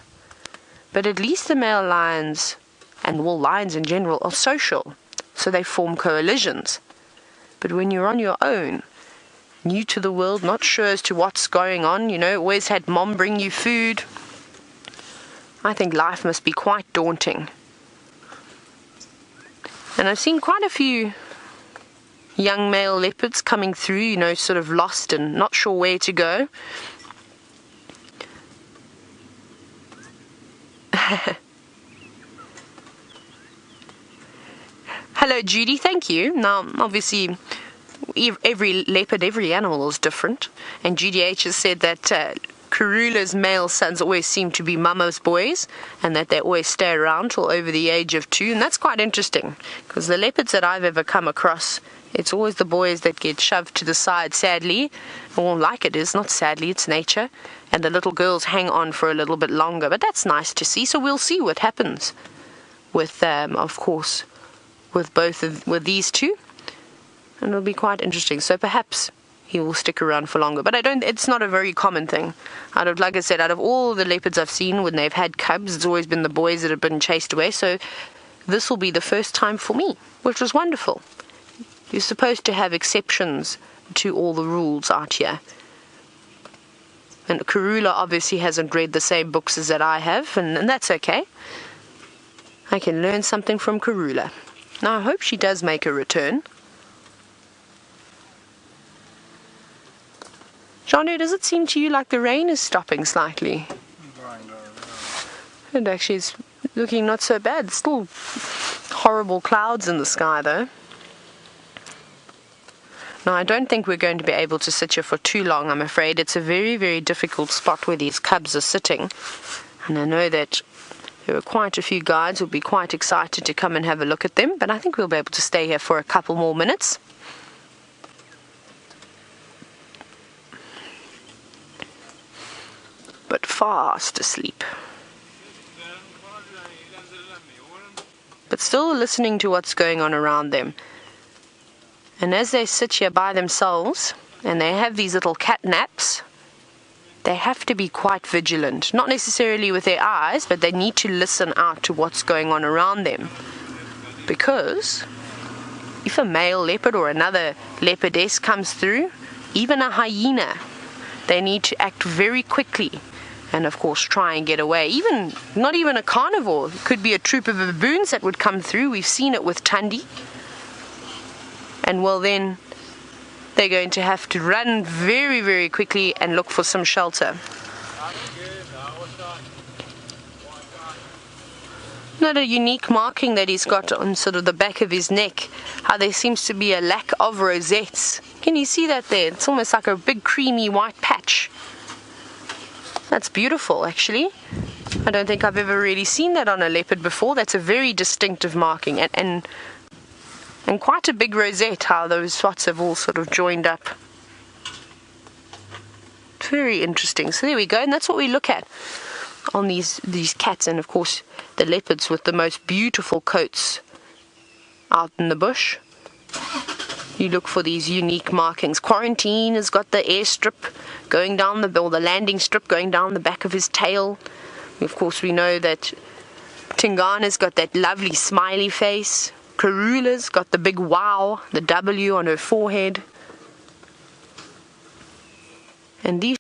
but at least the male lions, and well, lions in general, are social, so they form coalitions. But when you're on your own, new to the world, not sure as to what's going on, always had mom bring you food, I think life must be quite daunting. And I've seen quite a few young male leopards coming through, sort of lost and not sure where to go. Hello, Judy, thank you. Now, obviously, every leopard, every animal is different, and Judy H has said that Karula's male sons always seem to be mama's boys, and that they always stay around till over the age of 2, and that's quite interesting, because the leopards that I've ever come across, it's always the boys that get shoved to the side, sadly, or like it is, not sadly, it's nature, and the little girls hang on for a little bit longer, but that's nice to see. So we'll see what happens with, of course, with these two, and it'll be quite interesting. So perhaps he will stick around for longer, but it's not a very common thing. Like I said, out of all the leopards I've seen when they've had cubs, it's always been the boys that have been chased away, so this will be the first time for me, which was wonderful. You're supposed to have exceptions to all the rules out here. And Karula obviously hasn't read the same books as that I have, and that's okay. I can learn something from Karula. Now, I hope she does make a return. Johnny, does it seem to you like the rain is stopping slightly? It actually is looking not so bad. Still horrible clouds in the sky, though. Now, I don't think we're going to be able to sit here for too long, I'm afraid. It's a very, very difficult spot where these cubs are sitting. And I know that There were quite a few guides who'll be quite excited to come and have a look at them, but I think we'll be able to stay here for a couple more minutes. But fast asleep. But still listening to what's going on around them. And as they sit here by themselves, and they have these little cat naps, they have to be quite vigilant. Not necessarily with their eyes, but they need to listen out to what's going on around them. Because if a male leopard or another leopardess comes through, even a hyena, they need to act very quickly and of course try and get away. Not even a carnivore. It could be a troop of baboons that would come through. We've seen it with Tundi. And well, then they're going to have to run very, very quickly and look for some shelter. Another unique marking that he's got on sort of the back of his neck, how there seems to be a lack of rosettes. Can you see that there? It's almost like a big creamy white patch. That's beautiful, actually. I don't think I've ever really seen that on a leopard before. That's a very distinctive marking, and quite a big rosette, how those spots have all sort of joined up. Very interesting. So there we go, and that's what we look at on these cats, and of course the leopards with the most beautiful coats out in the bush. You look for these unique markings. Quarantine has got the airstrip going down or the landing strip going down the back of his tail. Of course we know that Tingana's got that lovely smiley face. Karula's got the big wow, the W on her forehead. And these